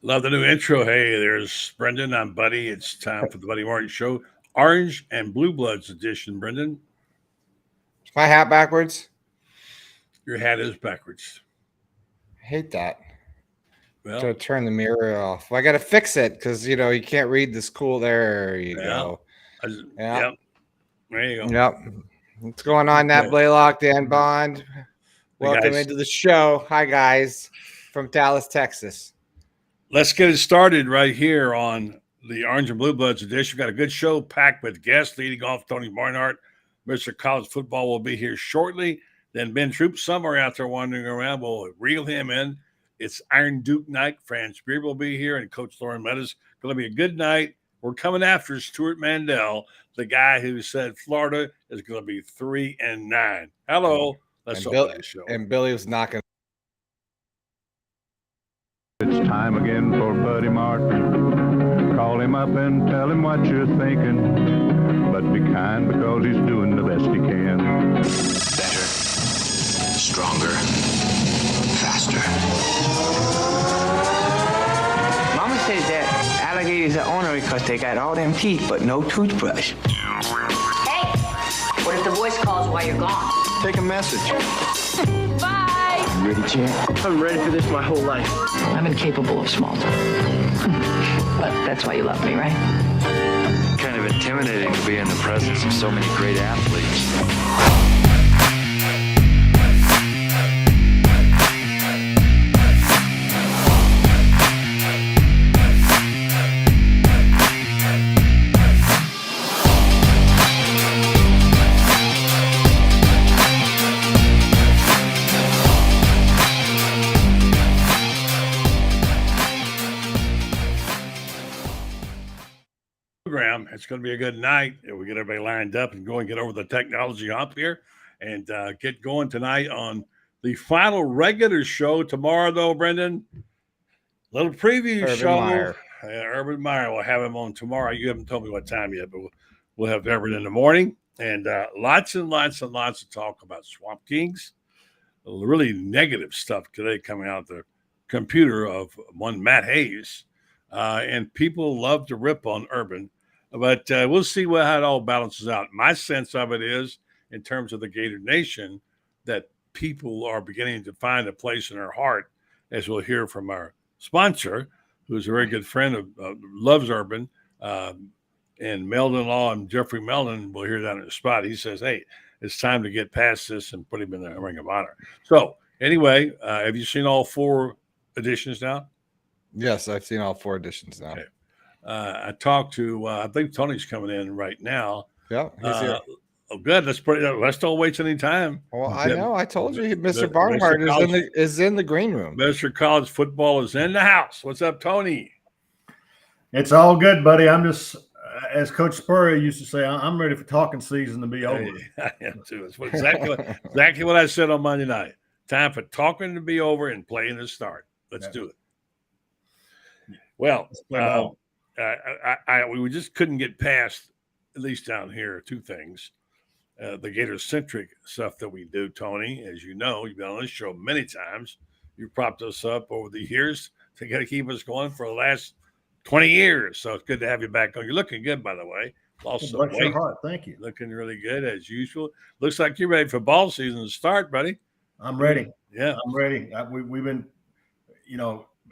Love the new intro. Hey, there's Brendan. I'm Buddy. It's time for the Buddy Martin Show. Orange and BlueBloods edition, Brendan. Is my hat backwards? Your hat is backwards. I hate that. Well, to turn the mirror off. Well, I got to fix it because, you can't read this cool. There you go. Yep. There you go. Yep. What's going on, Nat Blaylock, Dan Bond? Welcome into the show. Hi, guys, from Dallas, Texas. Let's get it started right here on the Orange and BlueBloods edition. We've got a good show packed with guests leading off Tony Barnhart. Mr. College Football will be here shortly. Then Ben Troupe, somewhere out there wandering around, we'll reel him in. It's Iron Duke night. Franz Beard will be here, and Coach Loren Meadows. Going to be a good night. We're coming after Stewart Mandel, the guy who said Florida is going to be 3-9. Hello. Let's open the show. And Billy was knocking. It's time again for Buddy Martin. Call him up and tell him what you're thinking. But be kind because he's doing the best he can. Better, stronger, faster. Mama says that alligators are ornery because they got all them teeth but no toothbrush. Hey, what if the voice calls while you're gone? Take a message. Bye. You ready, champ? I'm ready for this my whole life. I'm incapable of small talk. But that's why you love me, right? Kind of intimidating to be in the presence of so many great athletes. It's going to be a good night. We get everybody lined up and go and get over the technology hump here and get going tonight on the final regular show. Tomorrow, though, Brendan, little preview show. Meyer. Urban Meyer. We'll have him on tomorrow. You haven't told me what time yet, but we'll have Urban in the morning. And lots and lots and lots of talk about Swamp Kings. Really negative stuff today coming out of the computer of one Matt Hayes. And people love to rip on Urban. But we'll see how it all balances out. My sense of it is, in terms of the Gator Nation, that people are beginning to find a place in their heart, as we'll hear from our sponsor, who's a very good friend of loves Urban, and Meldon Law and Jeffrey Meldon. We'll hear that on the spot. He says, hey, it's time to get past this and put him in the Ring of Honor. So anyway, have you seen all 4 editions now? Yes, I've seen all 4 editions now. Okay. I talked to, I think Tony's coming in right now. Yeah, he's here. Oh, good. Let's don't waste any time. Well, I know. I told you, Mr. Barnhart is in the green room. Mr. College Football is in the house. What's up, Tony? It's all good, buddy. I'm just, as Coach Spurrier used to say, I'm ready for talking season to be over. Hey, I am too. It's exactly what I said on Monday night. Time for talking to be over and playing to start. Let's do it. Well, we just couldn't get past, at least down here, 2 things. The Gator-centric stuff that we do, Tony. As you know, you've been on this show many times. You've propped us up over the years to keep us going for the last 20 years. So it's good to have you back on. You're looking good, by the way. Lost some weight. Thank you. Looking really good, as usual. Looks like you're ready for ball season to start, buddy. I'm ready. Yeah. I'm ready. We've been,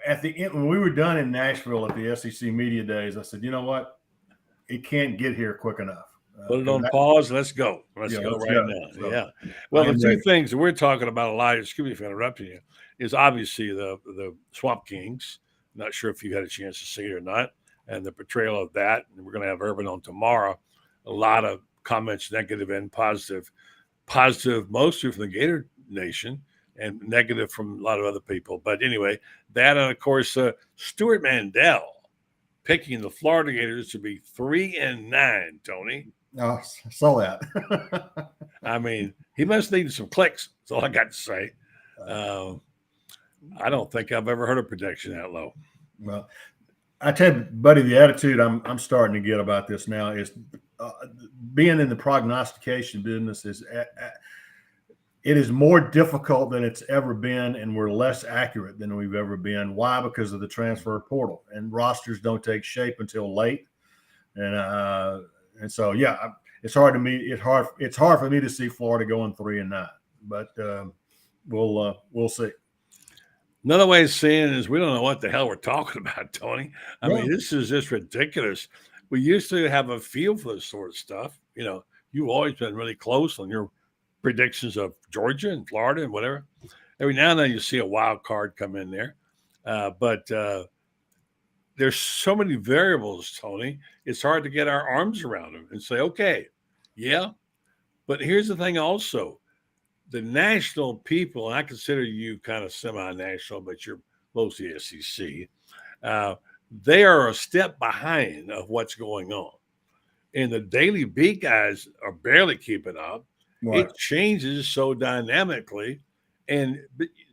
at the end, when we were done in Nashville at the SEC Media Days, I said, you know what? It can't get here quick enough. Put it on pause. Let's go. Let's go right now. So, yeah. Well, the 2 things that we're talking about a lot, excuse me for interrupting you, is obviously the Swamp Kings. Not sure if you had a chance to see it or not, and the portrayal of that. And we're going to have Urban on tomorrow. A lot of comments, negative and positive. Positive mostly from the Gator Nation, and negative from a lot of other people. But anyway, that, and of course, Stewart Mandel picking the Florida Gators to be 3-9, Tony. Oh, I saw that. I mean, he must need some clicks. That's all I got to say. I don't think I've ever heard a prediction that low. Well, I tell you, buddy, the attitude I'm starting to get about this now is being in the prognostication business is it is more difficult than it's ever been, and we're less accurate than we've ever been. Why? Because of the transfer portal, and rosters don't take shape until late. And so, yeah, it's hard to me. It's hard for me to see Florida going 3-9, but we'll see. Another way of seeing it is we don't know what the hell we're talking about, Tony. I mean, this is just ridiculous. We used to have a feel for this sort of stuff. You know, you've always been really close on your predictions of Georgia and Florida and whatever. Every now and then you see a wild card come in there. But there's so many variables, Tony. It's hard to get our arms around them and say, okay, yeah. But here's the thing also. The national people, and I consider you kind of semi-national, but you're mostly SEC, they are a step behind of what's going on. And the Daily Beat guys are barely keeping up. Right. It changes so dynamically. And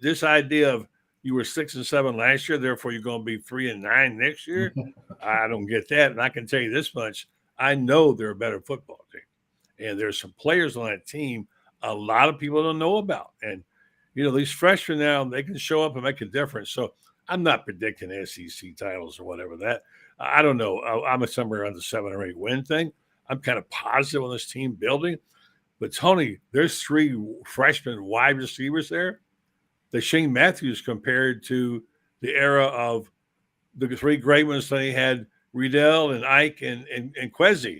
this idea of you were 6-7 last year, therefore you're going to be 3-9 next year, I don't get that. And I can tell you this much, I know they're a better football team. And there's some players on that team a lot of people don't know about. And, you know, these freshmen now, they can show up and make a difference. So I'm not predicting SEC titles or whatever that. I don't know. I'm somewhere around the 7 or 8 win thing. I'm kind of positive on this team building. But, Tony, there's 3 freshman wide receivers there. The Shane Matthews compared to the era of the 3 great ones that he had, Riedel and Ike and Kwesi.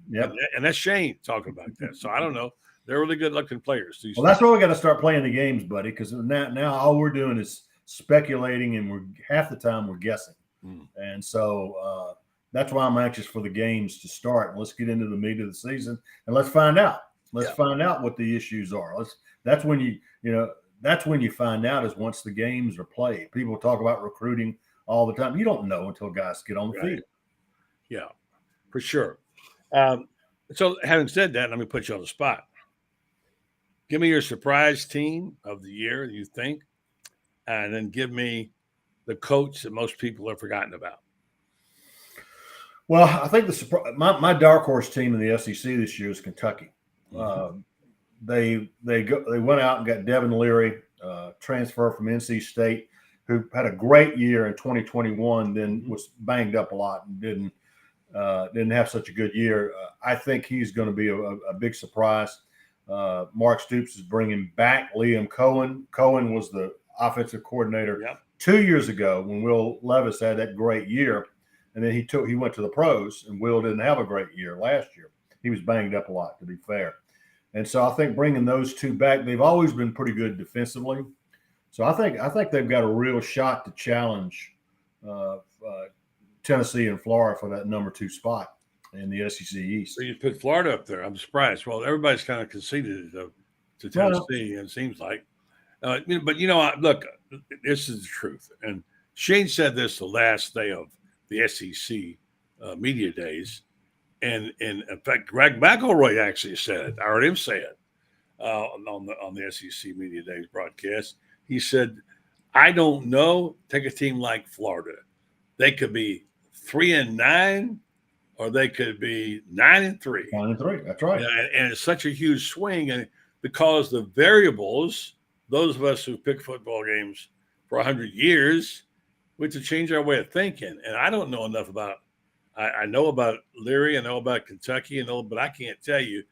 Yep. And that's Shane talking about that. So I don't know. They're really good-looking players. Well, that's why we got to start playing the games, buddy, because now all we're doing is speculating, and half the time we're guessing. And so that's why I'm anxious for the games to start. Let's get into the meat of the season, and let's find out. Let's find out what the issues are. That's when you find out is once the games are played. People talk about recruiting all the time. You don't know until guys get on the field. Yeah, for sure. So having said that, let me put you on the spot. Give me your surprise team of the year, you think, and then give me the coach that most people have forgotten about. Well, I think my dark horse team in the SEC this year is Kentucky. They went out and got Devin Leary, transfer from NC State, who had a great year in 2021, then was banged up a lot and didn't have such a good year. I think he's going to be a big surprise. Mark Stoops is bringing back Liam Cohen. Cohen was the offensive coordinator 2 years ago when Will Levis had that great year, and then he went to the pros, and Will didn't have a great year last year. He was banged up a lot, to be fair. And so I think bringing those 2 back, they've always been pretty good defensively. So I think they've got a real shot to challenge Tennessee and Florida for that number 2 spot in the SEC East. So you put Florida up there. I'm surprised. Well, everybody's kind of conceded to Tennessee, it seems like. But, look, this is the truth. And Shane said this the last day of the SEC media days. And in fact, Greg McElroy actually said it. I heard him say it on the SEC media days broadcast. He said, I don't know. Take a team like Florida. They could be 3-9, or they could be 9-3. 9-3, that's right. And it's such a huge swing, and because the variables, those of us who pick football games for 100 years, we have to change our way of thinking. And I don't know enough about. I know about Leary, I know about Kentucky, but I can't tell you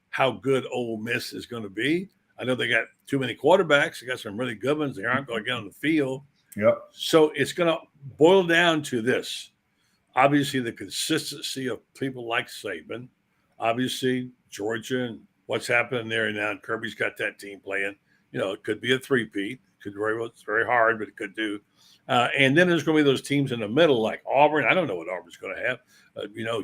how good Ole Miss is going to be. I know they got too many quarterbacks. They got some really good ones. They aren't going to get on the field. Yep. So it's going to boil down to this. Obviously, the consistency of people like Saban. Obviously, Georgia and what's happening there now. Kirby's got that team playing. It could be a three-peat. It's very hard, but it could do. And then there's going to be those teams in the middle like Auburn. I don't know what Auburn's going to have.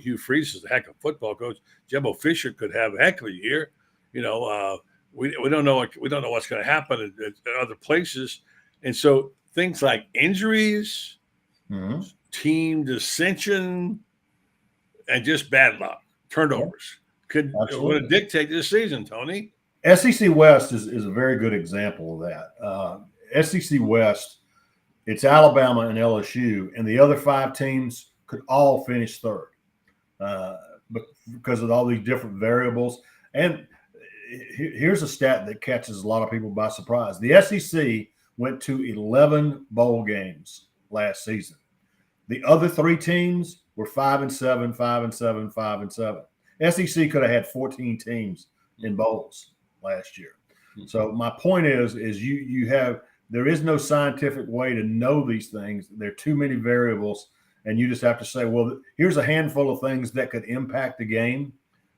Hugh Freeze is a heck of a football coach. Jimbo Fisher could have a heck of a year. We don't know. We don't know what's going to happen at other places. And so things like injuries, team dissension, and just bad luck, turnovers would dictate this season, Tony. SEC West is a very good example of that. SEC West, it's Alabama and LSU, and the other 5 teams could all finish third because of all these different variables. And here's a stat that catches a lot of people by surprise. The SEC went to 11 bowl games last season. The other 3 teams were 5-7, 5-7, 5-7. SEC could have had 14 teams in bowls last year. So my point is there is no scientific way to know these things. There are too many variables, and you just have to say, well, here's a handful of things that could impact the game,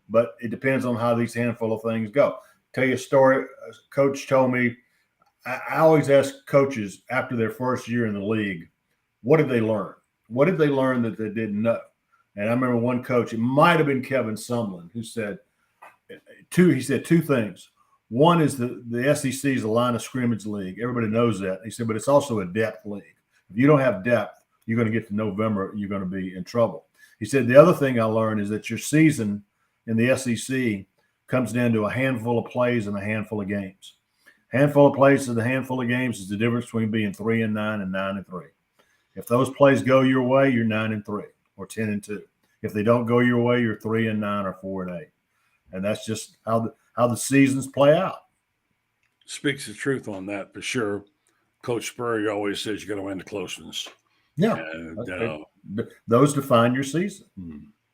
but it depends on how these handful of things go. Tell you a story. A coach told me, I always ask coaches after their first year in the league, what did they learn? What did they learn that they didn't know? And I remember one coach, it might have been Kevin Sumlin, who said two things. One is the SEC is a line of scrimmage league. Everybody knows that. He said, but it's also a depth league. If you don't have depth, you're going to get to November, you're going to be in trouble. He said, the other thing I learned is that your season in the SEC comes down to a handful of plays and a handful of games. Handful of plays and a handful of games is the difference between being 3-9 and 9-3. If those plays go your way, you're 9-3 or 10-2. If they don't go your way, you're 3-9 or 4-8. And that's just how the seasons play out. Speaks the truth on that for sure. Coach Spurrier always says you got to win the close ones. Yeah. And, those define your season.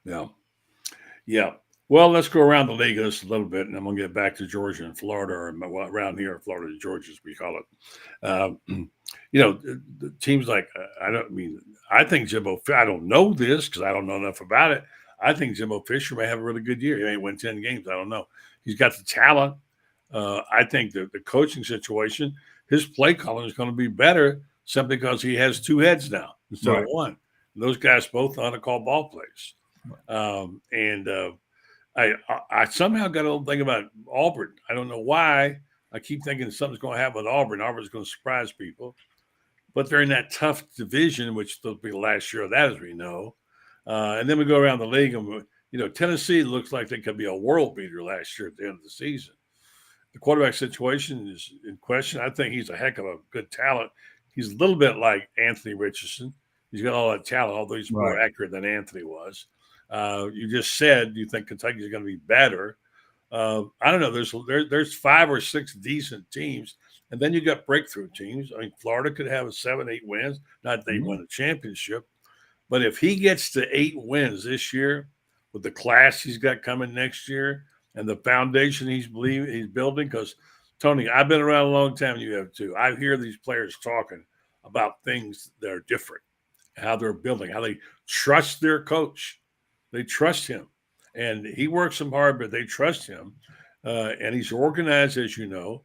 Yeah. Well, let's go around the league just a little bit, and I'm going to get back to Georgia and Florida, or around here, Florida and Georgia, as we call it. The teams like I think Jimbo. I don't know this because I don't know enough about it. I think Jimbo Fisher may have a really good year. He may win 10 games. I don't know. He's got the talent. I think the coaching situation, his play calling is going to be better simply because he has 2 heads now instead of 1. And those guys both know how to call ball plays. I somehow got a little thing about Auburn. I don't know why. I keep thinking something's going to happen with Auburn. Auburn's going to surprise people. But they're in that tough division, which will be the last year of that, as we know. And then we go around the league, and Tennessee looks like they could be a world beater last year at the end of the season. The quarterback situation is in question. I think he's a heck of a good talent. He's a little bit like Anthony Richardson. He's got all that talent, although he's more accurate than Anthony was. You just said you think Kentucky's going to be better. I don't know. There's 5 or 6 decent teams, and then you got breakthrough teams. I mean, Florida could have 7-8 wins. Not that they win a championship, but if he gets to 8 wins this year with the class he's got coming next year and the foundation he's building, because Tony, I've been around a long time. You have too. I hear these players talking about things that are different, how they're building, how they trust their coach. They trust him, and he works them hard, but they trust him, and he's organized, as you know.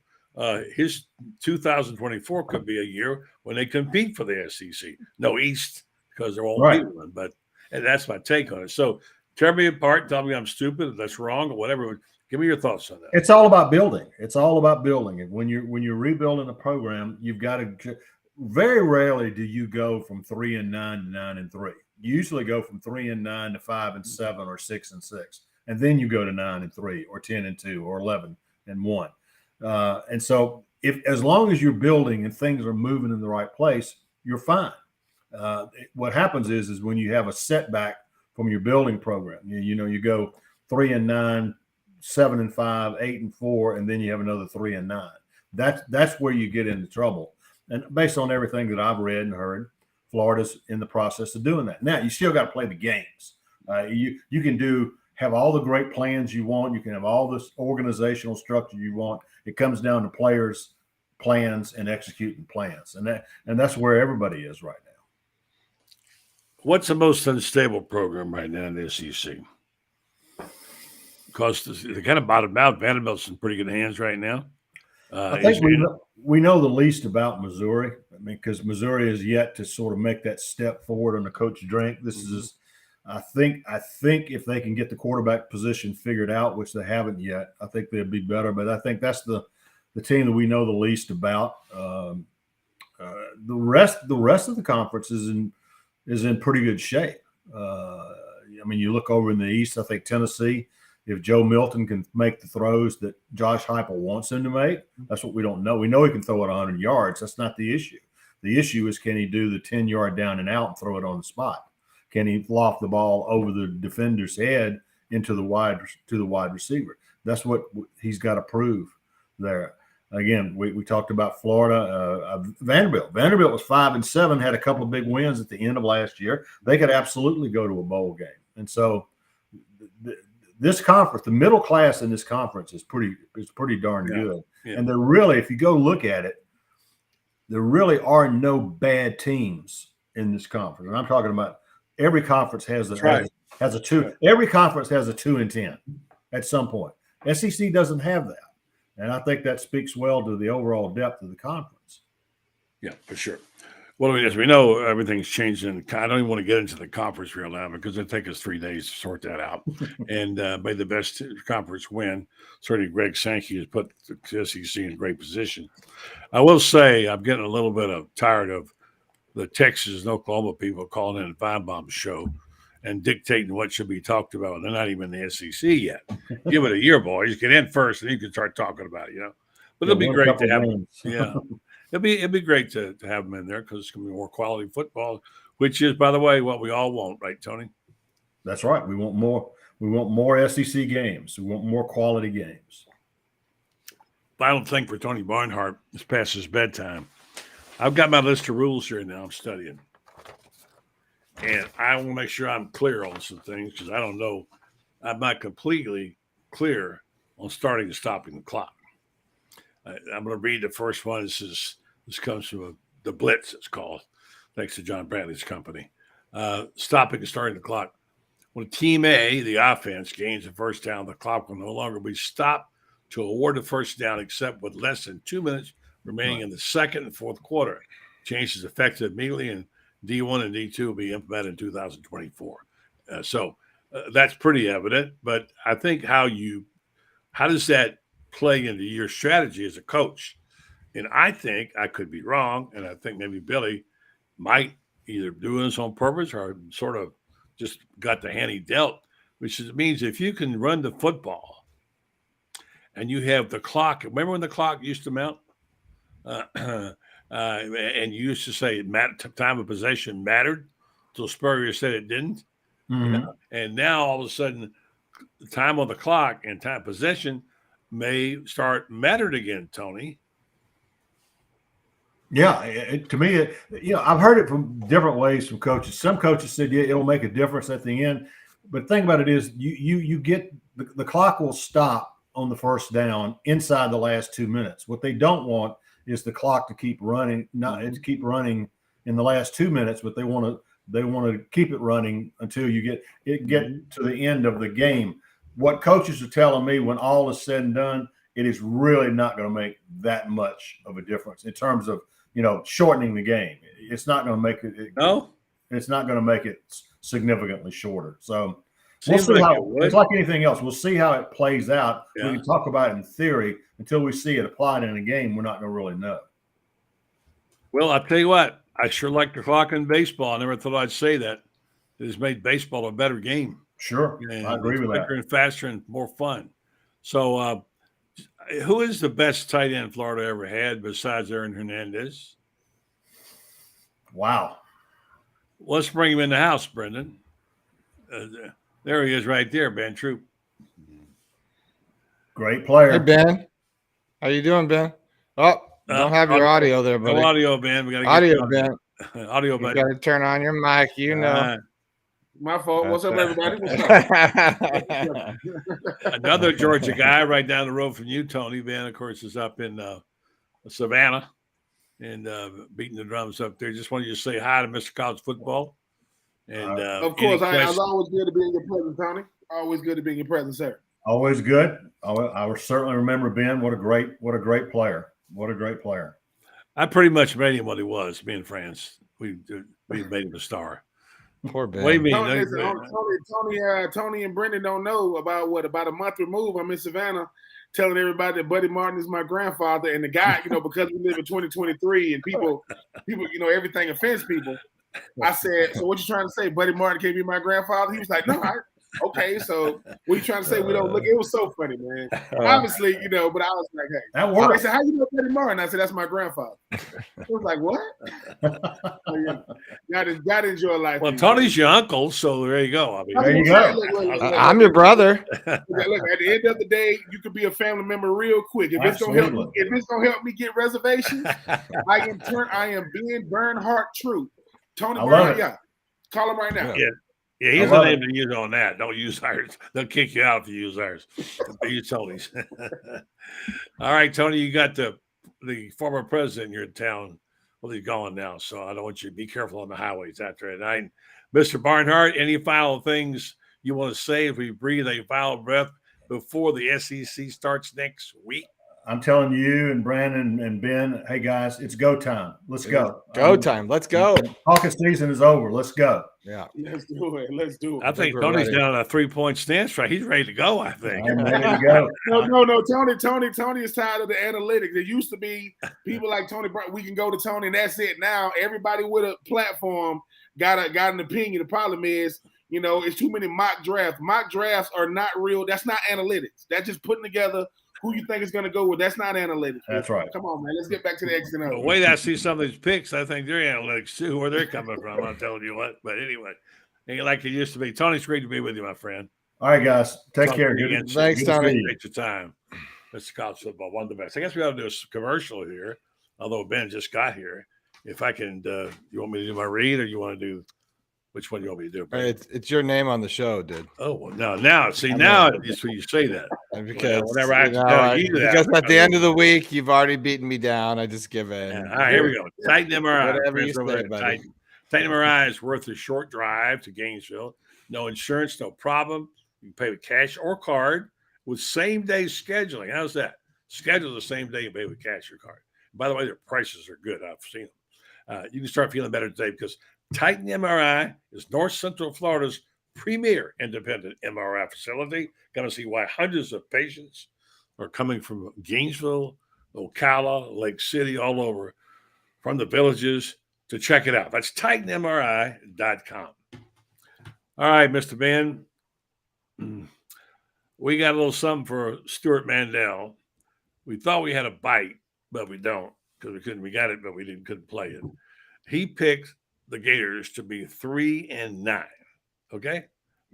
His 2024 could be a year when they compete for the SEC. No East, because there won't be one, and that's my take on it. So tear me apart, tell me I'm stupid, if that's wrong, or whatever. Give me your thoughts on that. It's all about building. It's all about building. And when you're rebuilding a program, you've got to. Very rarely do you go from 3-9 to 9-3. You usually go from 3-9 to 5-7 or 6-6, and then you go to 9-3 or 10-2 or 11-1. And so, as long as you're building and things are moving in the right place, you're fine. What happens is when you have a setback from your building program, you go 3-9, 7-5, 8-4, and then you have another 3-9. That's where you get into trouble. And based on everything that I've read and heard, Florida's in the process of doing that. Now, you still got to play the games. You can have all the great plans you want. You can have all this organizational structure you want. It comes down to players, plans, and executing plans. And that's where everybody is right now. What's the most unstable program right now in the SEC? Because they kind of bottomed out. Vanderbilt's in pretty good hands right now. I think we know the least about Missouri. I mean, because Missouri is yet to sort of make that step forward under Coach Drink. This is, I think if they can get the quarterback position figured out, which they haven't yet, I think they'd be better. But I think that's the team that we know the least about. The rest of the conference is in pretty good shape. I mean, you look over in the East. I think Tennessee. If Joe Milton can make the throws that Josh Heupel wants him to make, that's what we don't know. We know he can throw it 100 yards. That's not the issue. The issue is, can he do the 10-yard down and out and throw it on the spot? Can he loft the ball over the defender's head into the wide receiver? That's what he's got to prove there. Again, we talked about Florida, Vanderbilt. Vanderbilt was 5-7, had a couple of big wins at the end of last year. They could absolutely go to a bowl game. And so this conference, the middle class in this conference is pretty darn good. Yeah. And they're really, if you go look at it, there really are no bad teams in this conference. And I'm talking about every conference has a 2. Every conference has a 2-10 at some point. SEC doesn't have that. And I think that speaks well to the overall depth of the conference. Yeah, for sure. Well, as we know, everything's changed. And I don't even want to get into the conference real now because it'll take us 3 days to sort that out. And may the best conference win. Certainly, Greg Sankey has put the SEC in great position. I will say I'm getting a little bit tired of the Texas and Oklahoma people calling in a Feinbaum show and dictating what should be talked about. They're not even in the SEC yet. Give it a year, boys. Get in first, and you can start talking about it, But it'll be great to have them. Yeah. It'd be great to have them in there because it's going to be more quality football, which is, by the way, what we all want, right, Tony? That's right. We want more. We want more SEC games. We want more quality games. Final thing for Tony Barnhart. It's past his bedtime. I've got my list of rules here now. I'm studying. And I want to make sure I'm clear on some things because I don't know. I'm not completely clear on starting and stopping the clock. I'm going to read the first one. This comes from the Blitz, it's called, thanks to John Bradley's company. Stopping and starting the clock. When Team A, the offense, gains a first down, the clock will no longer be stopped to award the first down except with less than 2 minutes remaining in the second and fourth quarter. Change is effective immediately, and D1 and D2 will be implemented in 2024. So that's pretty evident. But I think how does that play into your strategy as a coach? And I think I could be wrong, and I think maybe Billy might either do this on purpose or sort of just got the hand he dealt, which means if you can run the football and you have the clock. Remember when the clock used to mount? And you used to say time of possession mattered until Spurrier said it didn't. Mm-hmm. And now all of a sudden, time on the clock and time possession may start mattered again, Tony. Yeah, to me, I've heard it from different ways from coaches. Some coaches said, yeah, it'll make a difference at the end. But the thing about it is you get the clock will stop on the first down inside the last 2 minutes. What they don't want is the clock to keep running, to keep running in the last 2 minutes, but they want to keep it running until you get to the end of the game. What coaches are telling me, when all is said and done, it is really not going to make that much of a difference in terms of shortening the game. It's not going to make it. It's not going to make it significantly shorter. So we'll see it's like anything else. We'll see how it plays out. Yeah. We can talk about it in theory. Until we see it applied in a game, we're not going to really know. Well, I'll tell you what. I sure like the clock in baseball. I never thought I'd say that. It has made baseball a better game. Sure, and I agree with that. Quicker and faster and more fun. So who is the best tight end Florida ever had besides Aaron Hernandez? Wow. Let's bring him in the house, Brendan. There he is right there, Ben Troupe. Great player. Hey, Ben. How you doing, Ben? Oh, don't have your audio there, buddy. No audio, Ben. We got to get audio, Ben. Audio, buddy. You got to turn on your mic, My fault. What's up, everybody? What's up? Another Georgia guy right down the road from you, Tony. Ben, of course, is up in Savannah and beating the drums up there. Just wanted you to say hi to Mr. College Football. And of course, it's always good to be in your presence, Tony. Always good to be in your presence, sir. Always good. I will certainly remember Ben. What a great player. What a great player. I pretty much made him what he was. Me and Franz, we made him a star. Poor Ben. What do you mean? Tony and Brendan don't know about a month removed. I'm in Savannah telling everybody that Buddy Martin is my grandfather, and the guy, because we live in 2023 and people, everything offends people. I said, so what you trying to say? Buddy Martin can't be my grandfather? He was like, no, okay, so what you trying to say? We don't look. It was so funny, man. Obviously, but I was like, hey, that worked. They said, how you know Betty Martin? I said, that's my grandfather. I was like, what? Gotta enjoy life. Well, Tony's your uncle, so there you go. I mean, there you go. Look, I'm your brother. Look, at the end of the day, you could be a family member real quick. If it's gonna help me get reservations, I am Ben Barnhart Troupe. Tony Barnhart, yeah. Call him right now. Yeah, he's the name to use on that. Don't use ours. They'll kick you out if you use ours. Use Tony's. All right, Tony, you got the former president in your town. Well, he's gone now, so I don't want you to be careful on the highways after at night. Mr. Barnhart, any final things you want to say if we breathe a foul breath before the SEC starts next week? I'm telling you and Brandon and Ben, hey guys, it's go time. Let's go. Go time. Let's go. Hawkins season is over. Let's go. Yeah. Let's do it. I think Tony's down on a 3-point stance right. He's ready to go, I think. I'm ready to go. No. Tony is tired of the analytics. There used to be people like Tony Brown. We can go to Tony and that's it. Now everybody with a platform got an opinion. The problem is, it's too many mock drafts. Mock drafts are not real. That's not analytics. That's just putting together who you think is going to go with. That's not analytics. That's right. Come on, man. Let's get back to the X and O. The way that I see some of these picks, I think they're analytics too, where they're coming from. I'm telling you what. But anyway, ain't like it used to be. Tony's great to be with you, my friend. All right, guys. Take care. Thanks, Tony. Take your time. Mr. College football, one of the best. I guess we ought to do a commercial here, although Ben just got here. If I can, you want me to do my read or you want to do which one you want me to do? It's your name on the show, dude. Oh, well, now it's when you say that. Because whenever I tell you that. Because at the end of the week, you've already beaten me down. I just give in. Yeah, all right, here we go. Titan MRI. Whatever you say, buddy. Titan MRI is worth a short drive to Gainesville. No insurance, no problem. You can pay with cash or card with same-day scheduling. How's that? Schedule the same day and pay with cash or card. By the way, their prices are good. I've seen them. You can start feeling better today because Titan MRI is North Central Florida's premier independent MRI facility. Going to see why hundreds of patients are coming from Gainesville, Ocala, Lake City, all over, from the villages to check it out. That's TitanMRI.com. All right, Mr. Ben, we got a little something for Stewart Mandel. We thought we had a bite, but we don't because we couldn't. We got it, but we couldn't play it. He picked the Gators to be 3-9. Okay,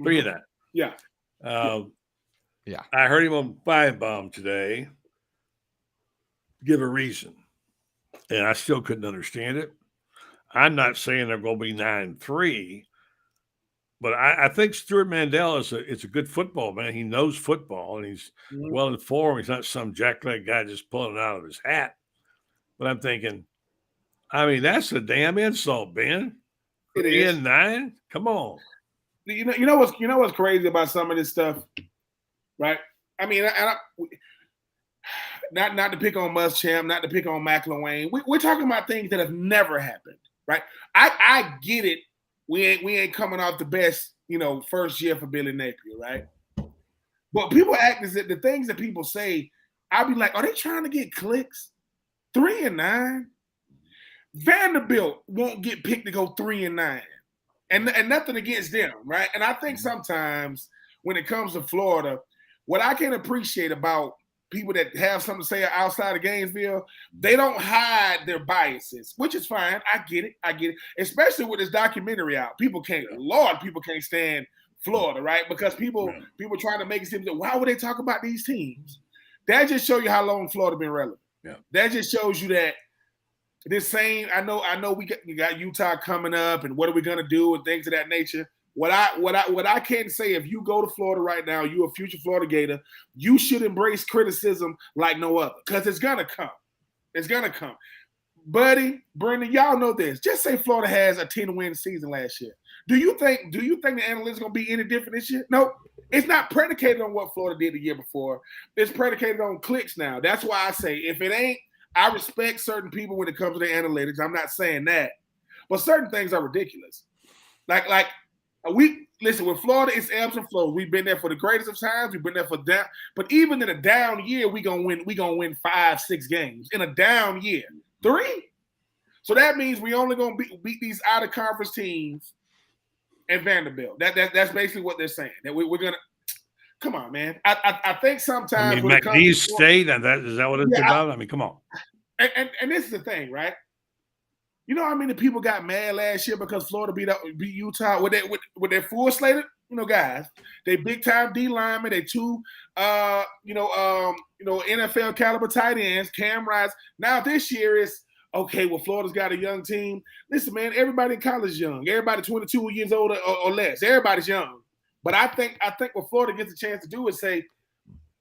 3-9. Yeah. Yeah. I heard him on Five Bomb today give a reason, and I still couldn't understand it. I'm not saying they're going to be 9-3, but I think Stewart Mandel is a good football man. He knows football, and he's well informed. He's not some jackleg guy just pulling it out of his hat. But I'm thinking, that's a damn insult, Ben. 3-9? Come on. You know what's crazy about some of this stuff, right? Not to pick on Muschamp, not to pick on McElwain. We're talking about things that have never happened, right? I get it. We ain't coming off the best, first year for Billy Napier, right? But people act as if the things that people say, I'll be like, are they trying to get clicks? 3-9. Vanderbilt won't get picked to go 3-9, and nothing against them, right? And I think sometimes when it comes to Florida, what I can appreciate about people that have something to say outside of Gainesville, they don't hide their biases, which is fine. I get it. Especially with this documentary out, people can't stand Florida, right? Because people trying to make it seem that why would they talk about these teams? That just shows you how long Florida been relevant. Yeah. That just shows you that this same. I know we got Utah coming up, and what are we gonna do and things of that nature. What I can say, if you go to Florida right now, you a future Florida Gator, you should embrace criticism like no other, because it's gonna come. It's gonna come. Buddy, Brendan, y'all know this. Just say Florida has a 10-win season last year. Do you think the analytics gonna be any different this year? Nope. It's not predicated on what Florida did the year before. It's predicated on clicks now. That's why I say if it ain't, I respect certain people when it comes to the analytics. I'm not saying that, but certain things are ridiculous. Like listen, with Florida, it's ebbs and flows. We've been there for the greatest of times. We've been there for down, but even in a down year, we gonna win 5-6 games in a down year. 3. So that means we only gonna beat these out of conference teams and Vanderbilt. That's basically what they're saying. That we're gonna come on, man. I think sometimes McNeese State, and is that what it's about? I mean, come on. And this is the thing, right? You know how many people got mad last year because Florida beat Utah with their full slate, guys. They big time D linemen, they two NFL caliber tight ends, Cam Rice. Now this year is okay. Well, Florida's got a young team. Listen, man, everybody in college is young. Everybody 22 years old or less. Everybody's young. But I think what Florida gets a chance to do is say,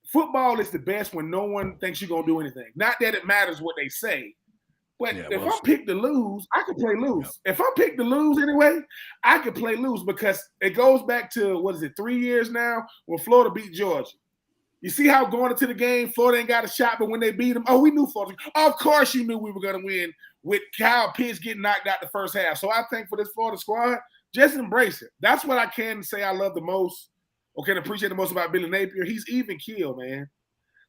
football is the best when no one thinks you're gonna do anything. Not that it matters what they say. But if I'm picked to lose, I can play loose. If I'm picked to lose anyway, I can play loose because it goes back to, 3 years now when Florida beat Georgia. You see how going into the game, Florida ain't got a shot, but when they beat them, we knew Florida. Of course you knew we were going to win with Kyle Pitts getting knocked out the first half. So I think for this Florida squad, just embrace it. That's what I can say I love the most or can appreciate the most about Billy Napier. He's even keel, man.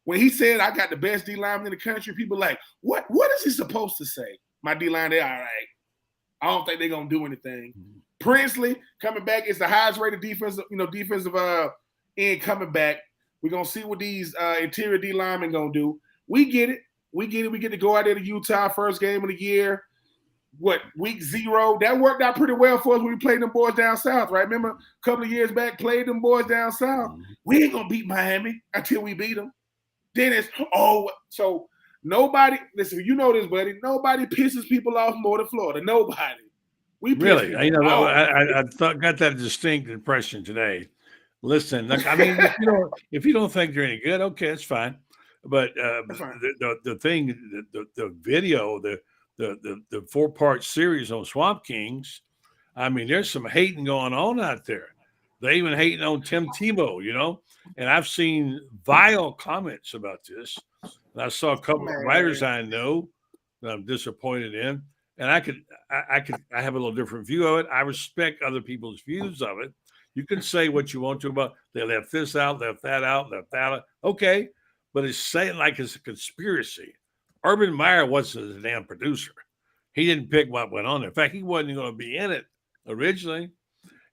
When he said, I got the best D-lineman in the country, people like, what is he supposed to say? My D-line, they're all right. I don't think they're going to do anything. Mm-hmm. Princely coming back is the highest rated defensive end coming back. We're going to see what these interior D-linemen going to do. We get it. We get to go out there to Utah, first game of the year. Week 0. That worked out pretty well for us when we played them boys down south, right? Remember a couple of years back, played them boys down south. Mm-hmm. We ain't going to beat Miami until we beat them. Then it's, so nobody, listen, you know this, buddy, nobody pisses people off more than Florida. Nobody. We really, I got that distinct impression today. Listen, look, I mean, if you don't think they're any good, okay, it's fine. But the thing, the video, the 4-part series on Swamp Kings, I mean, there's some hating going on out there. They even hating on Tim Tebow, and I've seen vile comments about this. And I saw a couple of writers I know that I'm disappointed in, and I have a little different view of it. I respect other people's views of it. You can say what you want to about they left this out, left that out, left that out. Okay, but it's saying like it's a conspiracy. Urban Meyer wasn't a damn producer. He didn't pick what went on there. In fact, he wasn't going to be in it originally.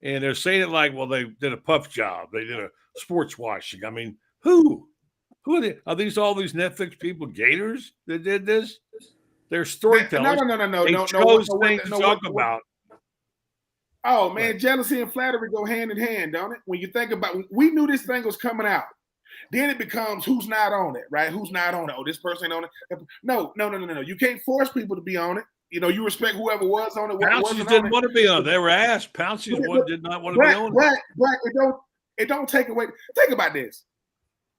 And they're saying it like, well, they did a puff job. They did a sports washing. I mean, who are they? Are these all these Netflix people, Gators, that did this? They're storytellers. No. They chose things to talk about. Oh, man, jealousy and flattery go hand in hand, don't it? When you think about it, we knew this thing was coming out. Then it becomes who's not on it, right? Who's not on it? Oh, this person ain't on it. No. You can't force people to be on it. You respect whoever was on it. Pouncey didn't want to be on it. They were asked. Pouncey did not want to be on it. It don't take away. Think about this.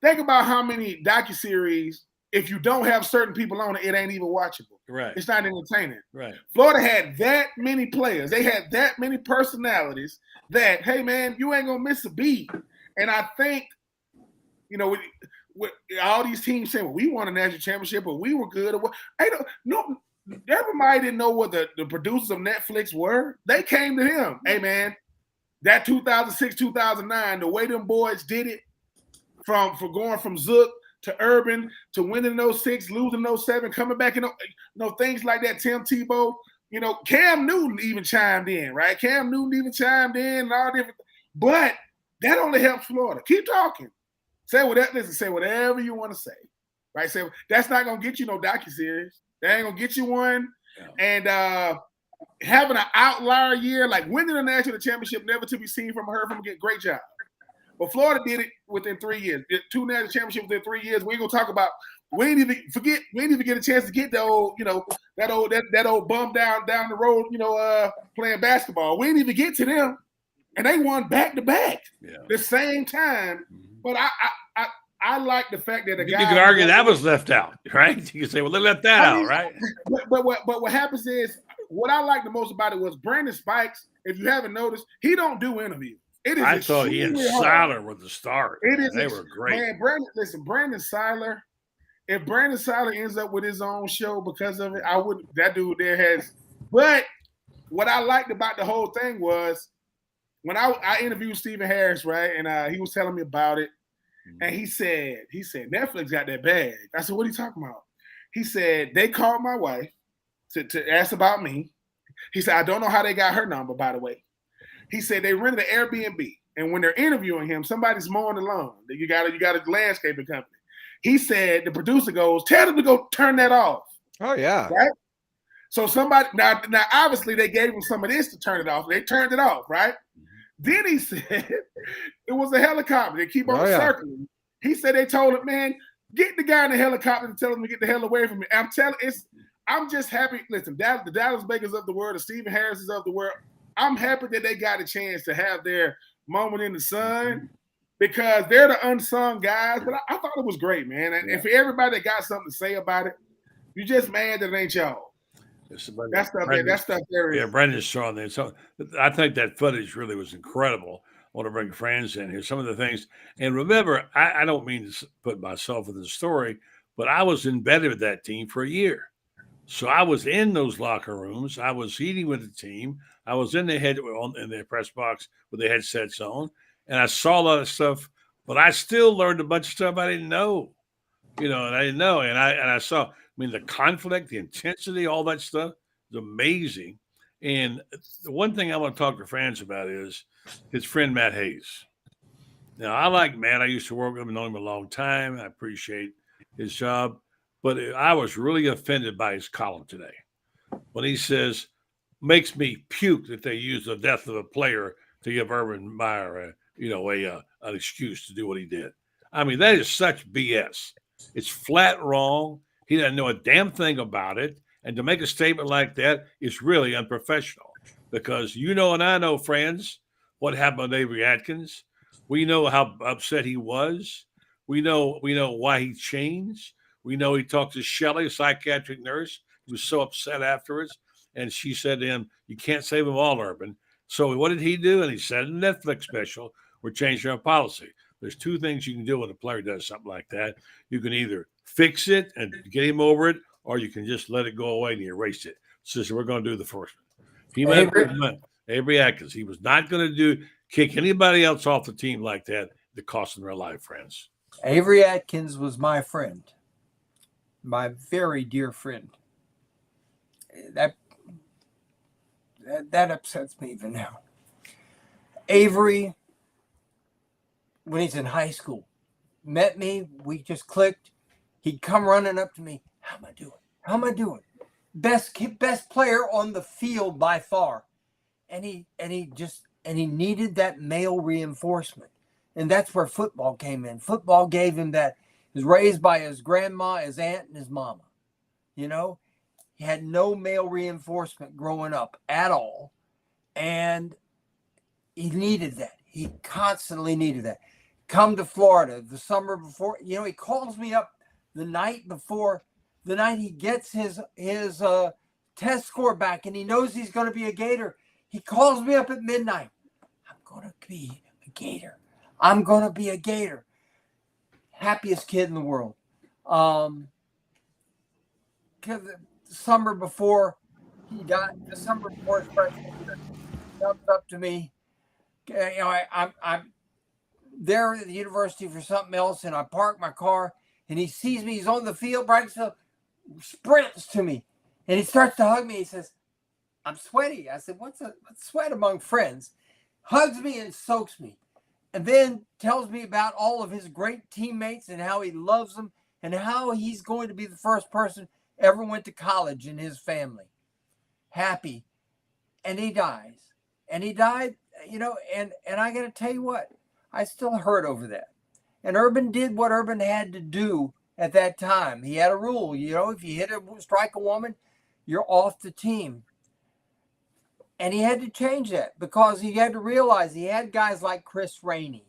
Think about how many docuseries, if you don't have certain people on it, it ain't even watchable. Right. It's not entertaining. Right. Florida had that many players. They had that many personalities that, hey, man, you ain't going to miss a beat. And I think, with all these teams saying, well, we won a national championship, but we were good. Everybody didn't know what the producers of Netflix were. They came to him. Hey, man, that 2006, 2009, the way them boys did it, for going from Zook to Urban to winning in 06, losing in 07, coming back in, things like that. Tim Tebow, Cam Newton even chimed in, right? Cam Newton even chimed in and all different. But that only helps Florida. Keep talking. Say whatever you want to say, right? Say that's not gonna get you no docuseries. That ain't gonna get you one. Yeah. And having an outlier year, like winning a national championship, never to be seen from her from again. Great job. But Florida did it within 3 years. 2 national championships within 3 years. We ain't gonna talk about. We ain't even get a chance to get the old, that old bum down the road, playing basketball. We ain't even get to them, and they won back to back the same time. Mm-hmm. But I like the fact that you could argue that was left out, right? You could say, well, they left that out, right? But what happens is, what I like the most about it was Brandon Spikes. If you haven't noticed, he don't do interviews. I thought he and Seiler were the stars. They were great. Man, Brandon Seiler. If Brandon Seiler ends up with his own show because of it, I would. That dude there has. But what I liked about the whole thing was when I interviewed Stephen Harris, right, and he was telling me about it. And he said, Netflix got that bag. I said, what are you talking about? He said, they called my wife to ask about me. He said, I don't know how they got her number, by the way. He said they rented an Airbnb, and when they're interviewing him, somebody's mowing the lawn. You got a landscaping company. He said the producer goes, "Tell them to go turn that off." Oh yeah. Right. So somebody now obviously they gave him some of this to turn it off. They turned it off, right? Then he said it was a helicopter. They keep on circling. He said they told him, "Man, get the guy in the helicopter and tell him to get the hell away from me." I'm just happy. Listen, the Dallas Bakers of the world, the Stephen Harris's of the world. I'm happy that they got a chance to have their moment in the sun because they're the unsung guys. But I thought it was great, man. And for everybody that got something to say about it, you just mad that it ain't y'all. That's stuff there. Yeah, Brendan's showing there. So I think that footage really was incredible. I want to bring Franz in here. Some of the things, and remember, I don't mean to put myself in the story, but I was embedded with that team for a year. So I was in those locker rooms. I was eating with the team. I was in the press box with the headsets on, and I saw a lot of stuff. But I still learned a bunch of stuff I didn't know, and I didn't know. And I saw. I mean, the conflict, the intensity, all that stuff is amazing. And the one thing I want to talk to Franz about is his friend Matt Hayes. Now, I like Matt. I used to work with him, known him a long time. I appreciate his job. But I was really offended by his column today when he says, makes me puke that they use the death of a player to give Urban Meyer an excuse to do what he did. I mean, that is such BS. It's flat wrong. He doesn't know a damn thing about it. And to make a statement like that is really unprofessional because and I know, friends, what happened with Avery Atkins. We know how upset he was. We know why he changed. We know he talked to Shelley, a psychiatric nurse. He was so upset afterwards. And she said to him, "You can't save them all, Urban." So what did he do? And he said in the Netflix special, "We're changing our policy." There's two things you can do when a player does something like that. You can either fix it and get him over it, or you can just let it go away and erase it. So we're going to do the first one. Avery Atkins, he was not going to kick anybody else off the team like that cost them their life, friends. Avery Atkins was my friend, my very dear friend. That upsets me even now. Avery, when he's in high school, met me. We just clicked. He'd come running up to me. How am I doing? Best player on the field by far. And he needed that male reinforcement. And that's where football came in. Football gave him that. He was raised by his grandma, his aunt, and his mama. He had no male reinforcement growing up at all. And he needed that. He constantly needed that. Come to Florida the summer before, he calls me up the night he gets his test score back and he knows he's going to be a Gator. He calls me up at midnight. I'm going to be a Gator. I'm going to be a Gator. Happiest kid in the world. The summer before his freshman year, he comes up to me. I'm there at the university for something else, and I park my car, and he sees me. He's on the field, Brightonville, sprints to me, and he starts to hug me. He says, "I'm sweaty." I said, "What's sweat among friends?" Hugs me and soaks me, and then tells me about all of his great teammates and how he loves them and how he's going to be the first person ever went to college in his family. Happy. And he dies. And he died, and I got to tell you what, I still hurt over that. And Urban did what Urban had to do at that time. He had a rule, if you strike a woman, you're off the team. And he had to change that because he had to realize he had guys like Chris Rainey,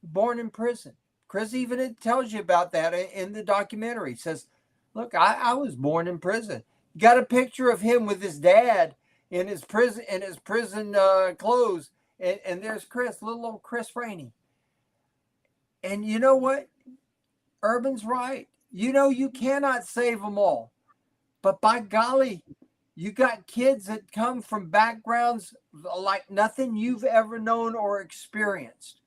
born in prison. Chris even tells you about that in the documentary. He says, "Look, I was born in prison." You got a picture of him with his dad in his prison clothes, and there's Chris, little old Chris Rainey. And you know what? Urban's right. You cannot save them all, but by golly, you got kids that come from backgrounds like nothing you've ever known or experienced.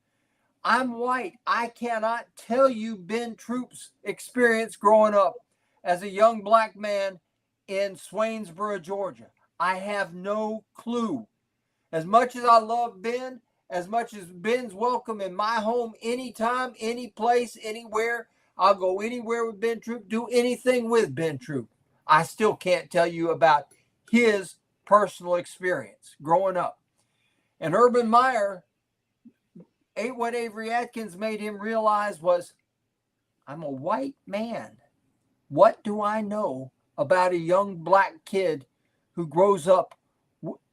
I'm white. I cannot tell you Ben Troupe's experience growing up as a young black man in Swainsboro, Georgia. I have no clue. As much as I love Ben, as much as Ben's welcome in my home anytime, any place, anywhere, I'll go anywhere with Ben Troupe, do anything with Ben Troupe. I still can't tell you about his personal experience growing up. And Urban Meyer, what Avery Atkins made him realize was, I'm a white man. What do I know about a young black kid who grows up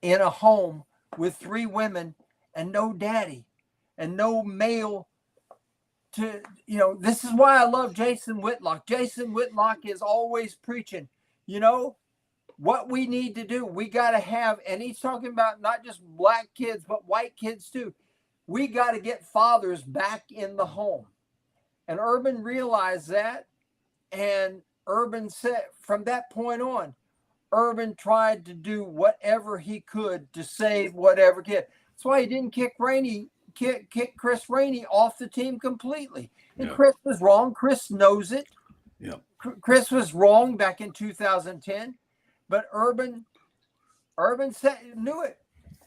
in a home with 3 women and no daddy and no male to, this is why I love Jason Whitlock. Jason Whitlock is always preaching, what we need to do. We got to have, and he's talking about not just black kids, but white kids too. We got to get fathers back in the home. And Urban realized that. And Urban said, from that point on, Urban tried to do whatever he could to save whatever kid. That's why he didn't kick Chris Rainey off the team completely. And Chris was wrong. Chris knows it. Yeah. Chris was wrong back in 2010, but Urban knew it.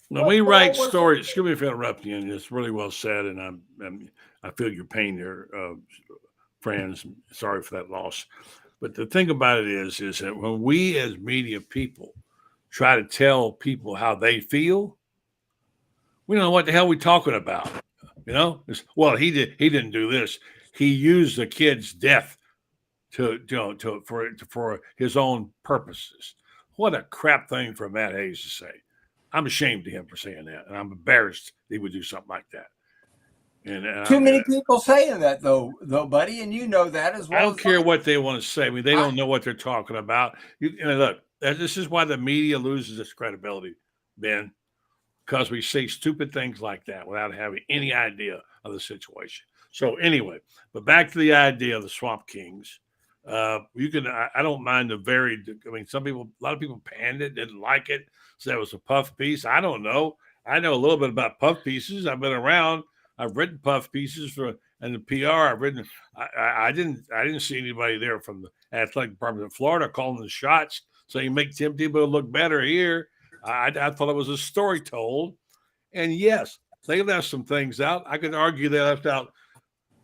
When we write stories, excuse me if I interrupt you, and it's really well said, and I feel your pain there, friends. Sorry for that loss. But the thing about it is that when we as media people try to tell people how they feel, we don't know what the hell we're talking about. Well, he didn't do this. He used the kid's death for his own purposes. What a crap thing for Matt Hayes to say. I'm ashamed of him for saying that, and I'm embarrassed he would do something like that. And too many people saying that though, buddy, and you know that as well. I don't care what they want to say. I mean, they don't know what they're talking about. Look, this is why the media loses its credibility, Ben, because we say stupid things like that without having any idea of the situation. So anyway, but back to the idea of the Swamp Kings. I don't mind a lot of people panned it, didn't like it, said it was a puff piece. I don't know. I know a little bit about puff pieces. I've been around. I've written puff pieces and the PR. I've written. I didn't see anybody there from the athletic department of Florida calling the shots, saying make Tim Tebow look better here. I thought it was a story told, and yes, they left some things out. I could argue they left out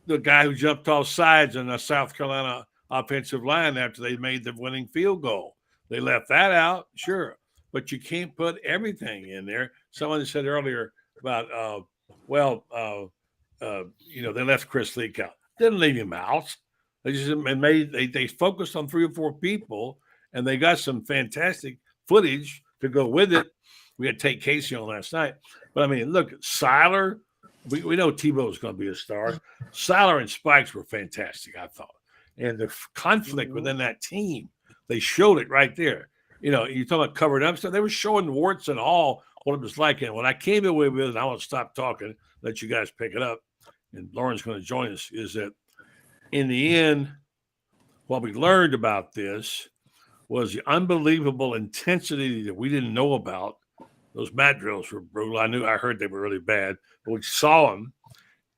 the guy who jumped off sides in the South Carolina offensive line after they made the winning field goal. They left that out, sure, but you can't put everything in there. Someone said earlier about, they left Chris Leak out. Didn't leave him out. They just they focused on 3 or 4 people, and they got some fantastic footage to go with it. We had Tate Casey on last night, but I mean, look, Siler. We know Tebow is going to be a star. Siler and Spikes were fantastic, I thought. And the conflict within that team, they showed it right there. You're talking about covered up stuff. They were showing warts and all what it was like. And when I came away with it, and I want to stop talking, let you guys pick it up, and Lauren's going to join us, is that in the end, what we learned about this was the unbelievable intensity that we didn't know about. Those mat drills were brutal. I heard they were really bad, but we saw them.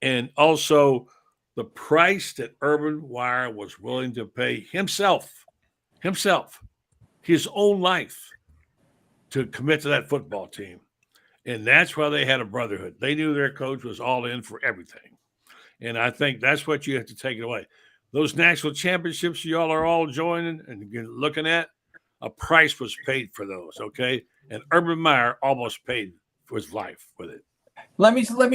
And also the price that Urban Meyer was willing to pay himself, his own life, to commit to that football team. And that's why they had a brotherhood. They knew their coach was all in for everything. And I think that's what you have to take it away. Those national championships y'all are all joining and looking at, a price was paid for those, okay? And Urban Meyer almost paid for his life with it. Let me throw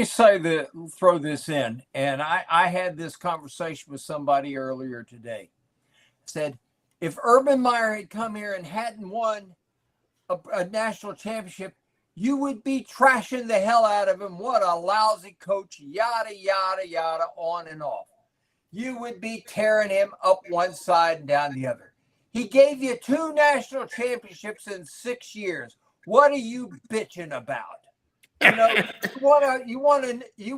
this in. And I had this conversation with somebody earlier today. Said, if Urban Meyer had come here and hadn't won a national championship, you would be trashing the hell out of him. What a lousy coach, yada, yada, yada, on and off. You would be tearing him up one side and down the other. He gave you 2 national championships in 6 years. What are you bitching about? You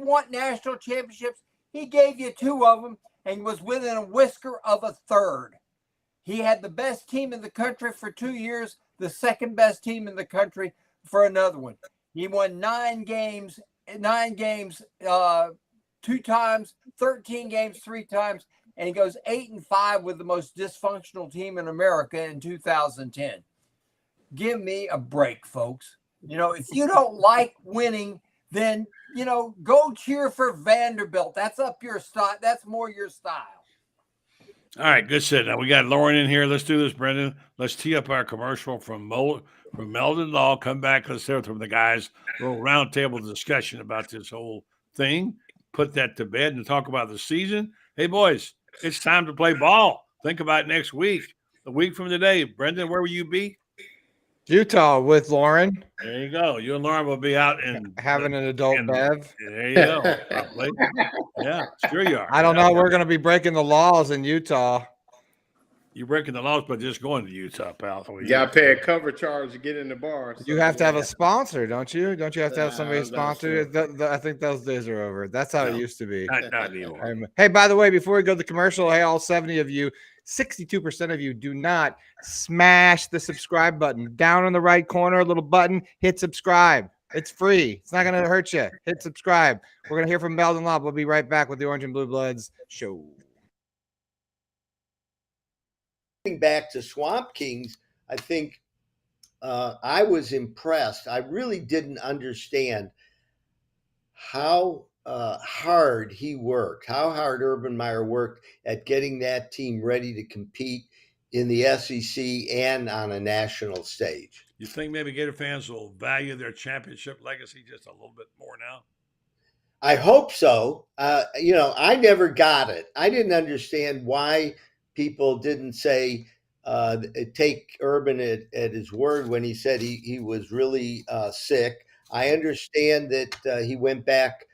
want national championships? He gave you 2 of them and was within a whisker of a third. He had the best team in the country for 2 years, the second best team in the country for another one. He won 9 games 2 times, 13 games 3 times, and he goes 8-5 with the most dysfunctional team in America in 2010. Give me a break, folks. If you don't like winning, then, go cheer for Vanderbilt. That's up your style. That's more your style. All right, good sit. Now we got Loren in here. Let's do this, Brendan. Let's tee up our commercial from Meldon Law. Come back. Let's hear from the guys. A little roundtable discussion about this whole thing. Put that to bed and talk about the season. Hey, boys, it's time to play ball. Think about next week. A week from today. Brendan, where will you be? Utah with Loren. There you go. You and Loren will be out and having an adult bev. There you go. Probably. Yeah, sure you are. I don't know. We're going to be breaking the laws in Utah. You're breaking the laws, but just going to Utah, pal. You got to pay a cover charge to get in the bar. So you have to have a sponsor, don't you? Don't you have to have somebody sponsor? I think those days are over. That's how it used to be. Not anymore. Hey, by the way, before we go to the commercial, hey, all 70 of you, 62% of you do not smash the subscribe button. Down on the right corner, a little button, hit subscribe. It's free. It's not going to hurt you. Hit subscribe. We're going to hear from Meldon Law. We'll be right back with the Orange and BlueBloods show. Back to Swamp Kings, I think I was impressed. I really didn't understand how hard he worked, how hard Urban Meyer worked at getting that team ready to compete in the SEC and on a national stage. You think maybe Gator fans will value their championship legacy just a little bit more now? I hope so. I never got it. I didn't understand why people didn't say take Urban at his word when he said he was really sick. I understand that he went back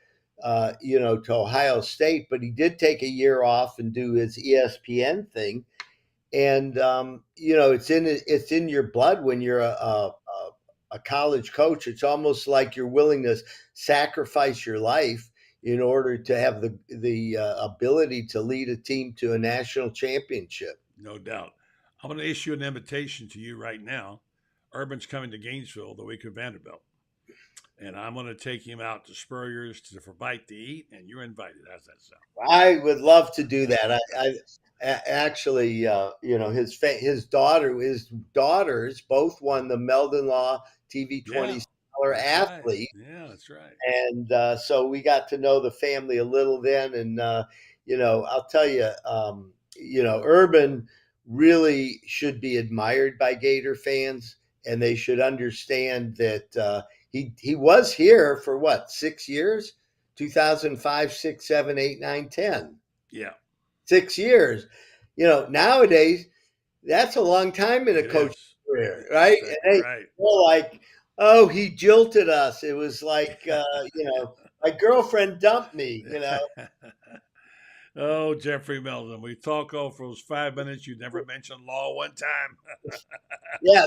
to Ohio State, but he did take a year off and do his ESPN thing. And, it's in your blood when you're a college coach. It's almost like you're willing to sacrifice your life in order to have the ability to lead a team to a national championship. No doubt. I'm going to issue an invitation to you right now. Urban's coming to Gainesville the week of Vanderbilt. And I'm going to take him out to Spurrier's for bite to eat, and you're invited. How's that sound? I would love to do that. I actually, his daughters both won the Meldon Law TV 20 Scholar Athlete. Right. Yeah, that's right. And so we got to know the family a little then. And, I'll tell you, Urban really should be admired by Gator fans, and they should understand that he was here for 6 years? 2005, 6, 7, 8, 9, 10. Yeah. 6 years. Nowadays, that's a long time in a coach's career, right? Exactly and they're like, oh, he jilted us. It was like, my girlfriend dumped me, Oh, Jeffrey Meldon. We talk for those 5 minutes. You never mentioned law one time. Yeah.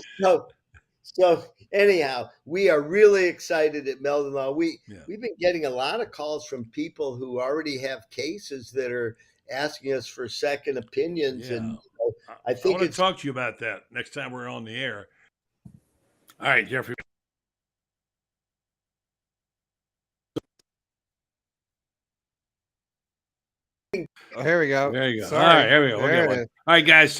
So anyhow, we are really excited at Meldon Law. We've been getting a lot of calls from people who already have cases that are asking us for second opinions. Yeah. And I want to talk to you about that next time we're on the air. All right, Jeffrey. Oh, here we go. There you go. Sorry. All right, here we go. There All right, guys.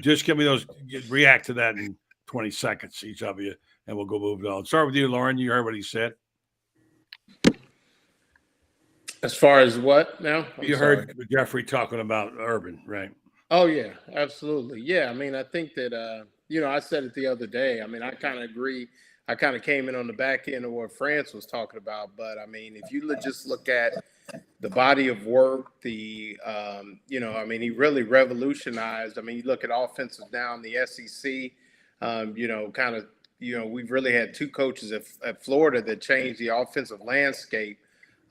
Just give me those. React to that in 20 seconds, each of you, and we'll go move it on. Start with you, Loren. You heard what he said. As far as what now? You heard Jeffrey talking about Urban, right? Oh, yeah, absolutely. Yeah, I mean, I think that, I said it the other day. I mean, I kind of agree. I kind of came in on the back end of what Franz was talking about. But, I mean, if you just look at the body of work, he really revolutionized. I mean, you look at offensive down the SEC, we've really had two coaches at Florida that changed the offensive landscape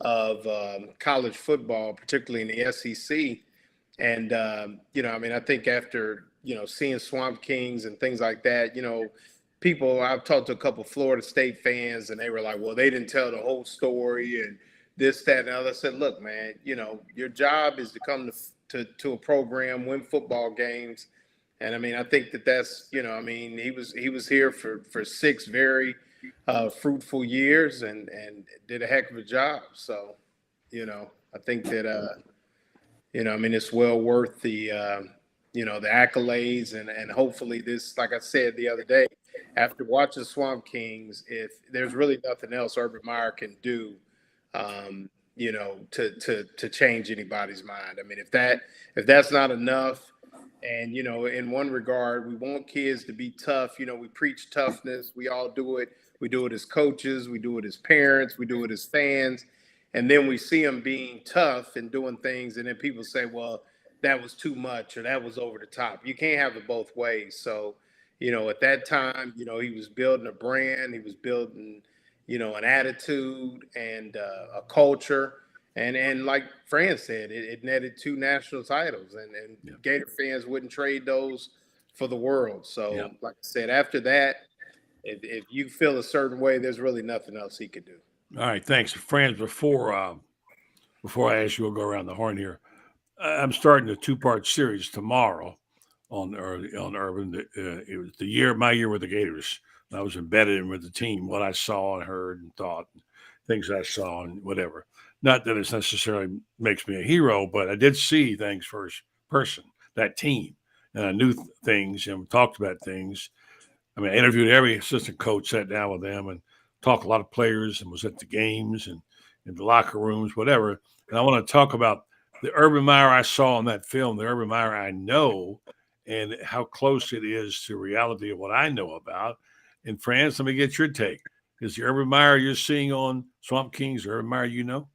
of college football, particularly in the SEC. And, I think after, seeing Swamp Kings and things like that, I've talked to a couple of Florida State fans, and they were like, well, they didn't tell the whole story and this, that, and the other. I said, look, man, your job is to come to a program, win football games. And, I think that's, he was here for 6 very fruitful years and did a heck of a job. So, I think that, it's well worth the accolades and hopefully this, like I said the other day, after watching Swamp Kings, if there's really nothing else Urban Meyer can do, to change anybody's mind. I mean, if that's not enough, and in one regard, we want kids to be tough. We preach toughness. We all do it. We do it as coaches. We do it as parents. We do it as fans. And then we see them being tough and doing things, and then people say, "Well, that was too much," or "That was over the top." You can't have it both ways. So, at that time, he was building a brand. He was building, an attitude and a culture. And like Franz said, it netted 2 national titles, and Gator fans wouldn't trade those for the world. So, like I said, after that, if you feel a certain way, there's really nothing else he could do. All right, thanks, Franz. Before I ask you, we'll go around the horn here. I'm starting a 2-part series tomorrow on Urban. It was my year with the Gators. I was embedded in with the team, what I saw and heard and thought, things I saw and whatever. Not that it necessarily makes me a hero, but I did see things first person, that team, and I knew things and talked about things. I mean, I interviewed every assistant coach, sat down with them and talked to a lot of players, and was at the games and in the locker rooms, whatever. And I want to talk about the Urban Meyer I saw in that film, the Urban Meyer I know, and how close it is to reality of what I know about. And Franz, let me get your take. Is the Urban Meyer you're seeing on Swamp Kings the Urban Meyer you know?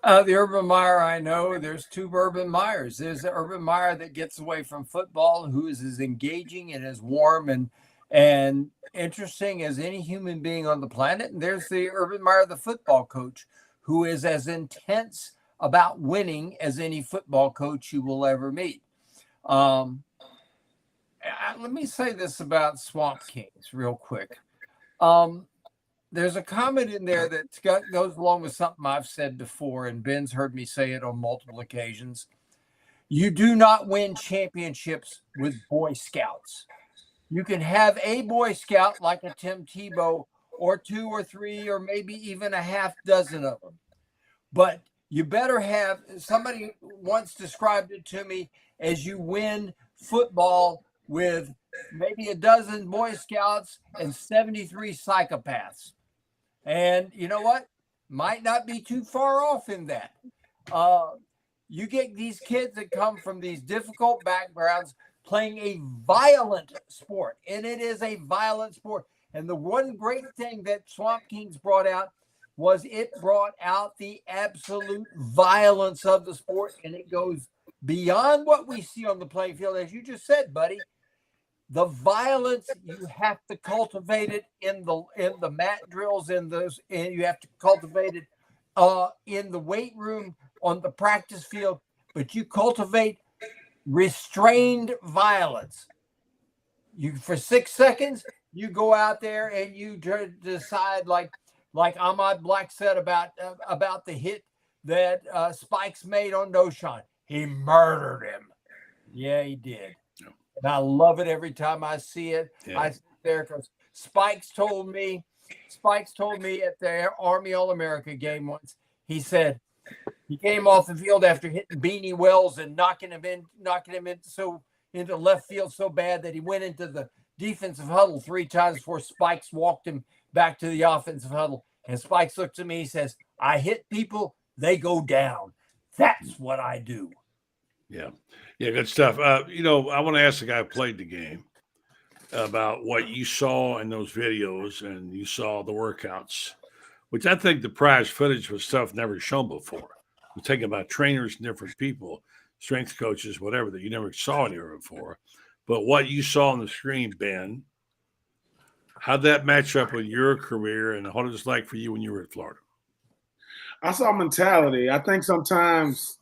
The Urban Meyer I know, there's 2 Urban Meyers. There's the Urban Meyer that gets away from football, who is as engaging and as warm and interesting as any human being on the planet. And there's the Urban Meyer, the football coach, who is as intense about winning as any football coach you will ever meet. Let me say this about Swamp Kings real quick. There's a comment in there that goes along with something I've said before, and Ben's heard me say it on multiple occasions. You do not win championships with Boy Scouts. You can have a Boy Scout like a Tim Tebow, or 2 or 3, or maybe even a half dozen of them. But you better have, somebody once described it to me as you win football with maybe a dozen Boy Scouts and 73 psychopaths. And you know what? Might not be too far off in that. You get these kids that come from these difficult backgrounds playing a violent sport, and it is a violent sport. And the one great thing that Swamp Kings brought out was it brought out the absolute violence of the sport, and it goes beyond what we see on the playing field, as you just said, buddy. The violence, you have to cultivate it in the mat drills, and you have to cultivate it in the weight room, on the practice field. But you cultivate restrained violence. For 6 seconds, you go out there and you decide, like Ahmad Black said about the hit that Spikes made on Noshan. He murdered him. Yeah, he did. And I love it every time I see it. Yeah. I sit there because Spikes told me at the Army All-America game once, he said he came off the field after hitting Beanie Wells and knocking him into left field so bad that he went into the defensive huddle 3 times before Spikes walked him back to the offensive huddle. And Spikes looks at me, he says, I hit people, they go down. That's what I do. Yeah. Yeah, good stuff. I want to ask the guy who played the game about what you saw in those videos, and you saw the workouts, which I think the prize footage was stuff never shown before. We're talking about trainers and different people, strength coaches, whatever, that you never saw anywhere before. But what you saw on the screen, Ben, how'd that match up with your career, and what was it like for you when you were at Florida? I saw mentality. I think sometimes,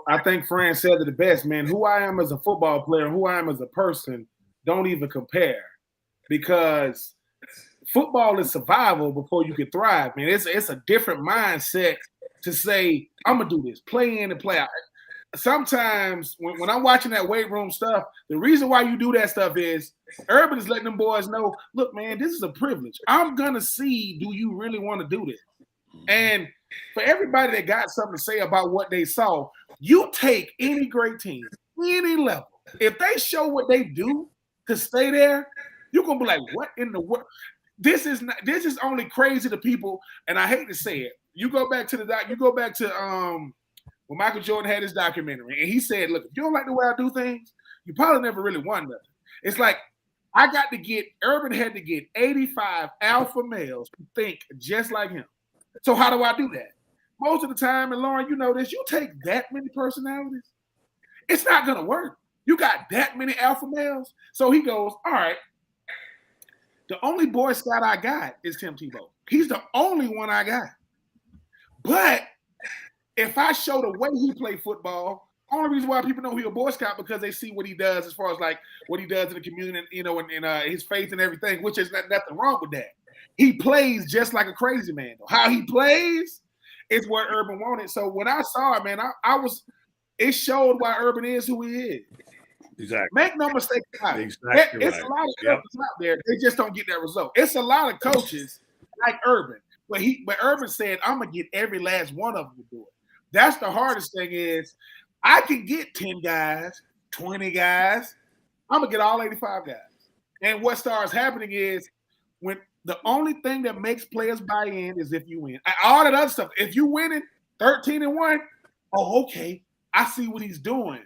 I think Franz said it the best, man. Who I am as a football player, who I am as a person, don't even compare, because football is survival before you can thrive, man. It's a different mindset to say, I'm going to do this, play in and play out. Sometimes when I'm watching that weight room stuff, the reason why you do that stuff is Urban is letting them boys know, look, man, this is a privilege. I'm going to see, do you really want to do this? And for everybody that got something to say about what they saw, you take any great team, any level, if they show what they do to stay there, You're gonna be like, what in the world? This is only crazy to people, and I hate to say it. You go back to when Michael Jordan had his documentary, and he said, look, if you don't like the way I do things, you probably never really won nothing. It's like Urban had to get 85 alpha males who think just like him. So how do I do that? Most of the time, and Loren, you know this, you take that many personalities, it's not gonna work. You got that many alpha males. So he goes, all right, the only Boy Scout I got is Tim Tebow. He's the only one I got. But if I show the way he played football, only reason why people know he's a Boy Scout because they see what he does as far as like what he does in the community, you know, and his faith and everything, which is nothing wrong with that. He plays just like a crazy man. How he plays is what Urban wanted. So when I saw it, man, it showed why Urban is who he is. Exactly. Make no mistake about it. Exactly. It's a lot of coaches out there. They just don't get that result. It's a lot of coaches like Urban, but Urban said, "I'm gonna get every last one of them to do it." That's the hardest thing. Is I can get 10 guys, 20 guys. I'm gonna get all 85 guys. And what starts happening is when the only thing that makes players buy in is if you win. All that other stuff. If you winning 13-1, oh, okay, I see what he's doing.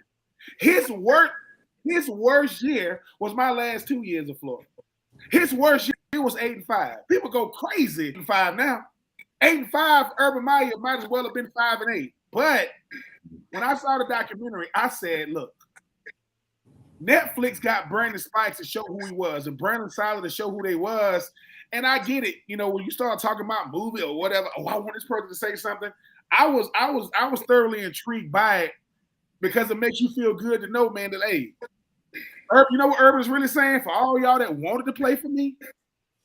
His worst year was my last 2 years of Florida. His worst year was 8-5. People go crazy 8-5 now. 8-5, Urban Meyer might as well have been 5-8. But when I saw the documentary, I said, look, Netflix got Brandon Spikes to show who he was and Brandon Siler to show who they was. And I get it. You know, when you start talking about movie or whatever, I want this person to say something. I was thoroughly intrigued by it because it makes you feel good to know, man, that, hey, you know what Urban is really saying for all y'all that wanted to play for me?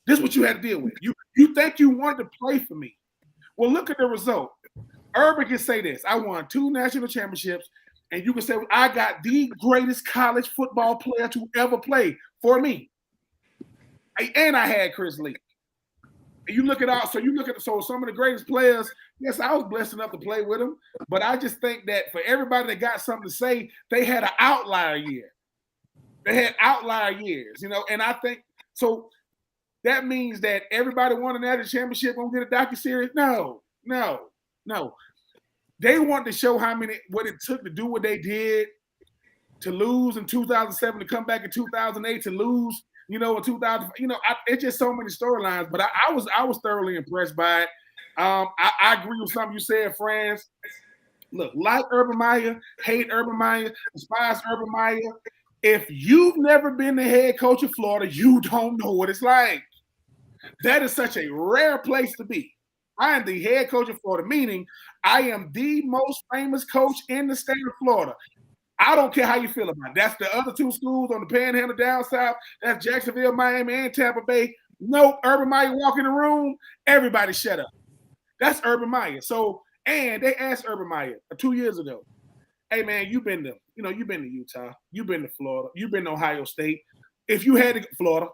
This is what you had to deal with. You think you wanted to play for me. Well, look at the result. Urban can say this. I won 2 national championships, and you can say, I got the greatest college football player to ever play for me. And I had Chris Lee. And you look at some of the greatest players, yes, I was blessed enough to play with them, but I just think that for everybody that got something to say, they had an outlier year. They had outlier years, you know, and I think so that means that everybody won a national championship gonna get a docuseries. No. They want to show what it took to do what they did, to lose in 2007, to come back in 2008, to lose, you know, in 2000. You know, it's just so many storylines. But I was thoroughly impressed by it. I agree with something you said, Franz. Look, like Urban Meyer, hate Urban Meyer, despise Urban Meyer. If you've never been the head coach of Florida, you don't know what it's like. That is such a rare place to be. I am the head coach of Florida, meaning I am the most famous coach in the state of Florida. I don't care how you feel about it. That's the other 2 schools on the Panhandle down south. That's Jacksonville, Miami, and Tampa Bay. Nope, Urban Meyer walk in the room, everybody shut up. That's Urban Meyer. So, and they asked Urban Meyer 2 years ago, hey man, you've been to Utah, you've been to Florida, you've been to Ohio State. If you had to Florida,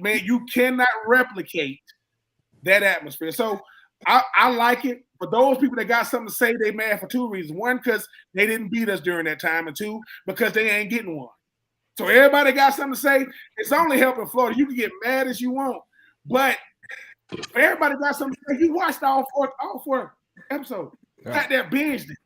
you cannot replicate that atmosphere. So I like it. For those people that got something to say, they mad for 2 reasons. 1, because they didn't beat us during that time, and 2, because they ain't getting one. So everybody got something to say. It's only helping Florida. You can get mad as you want, but everybody got something to say. He watched all four episodes. Got that binged it.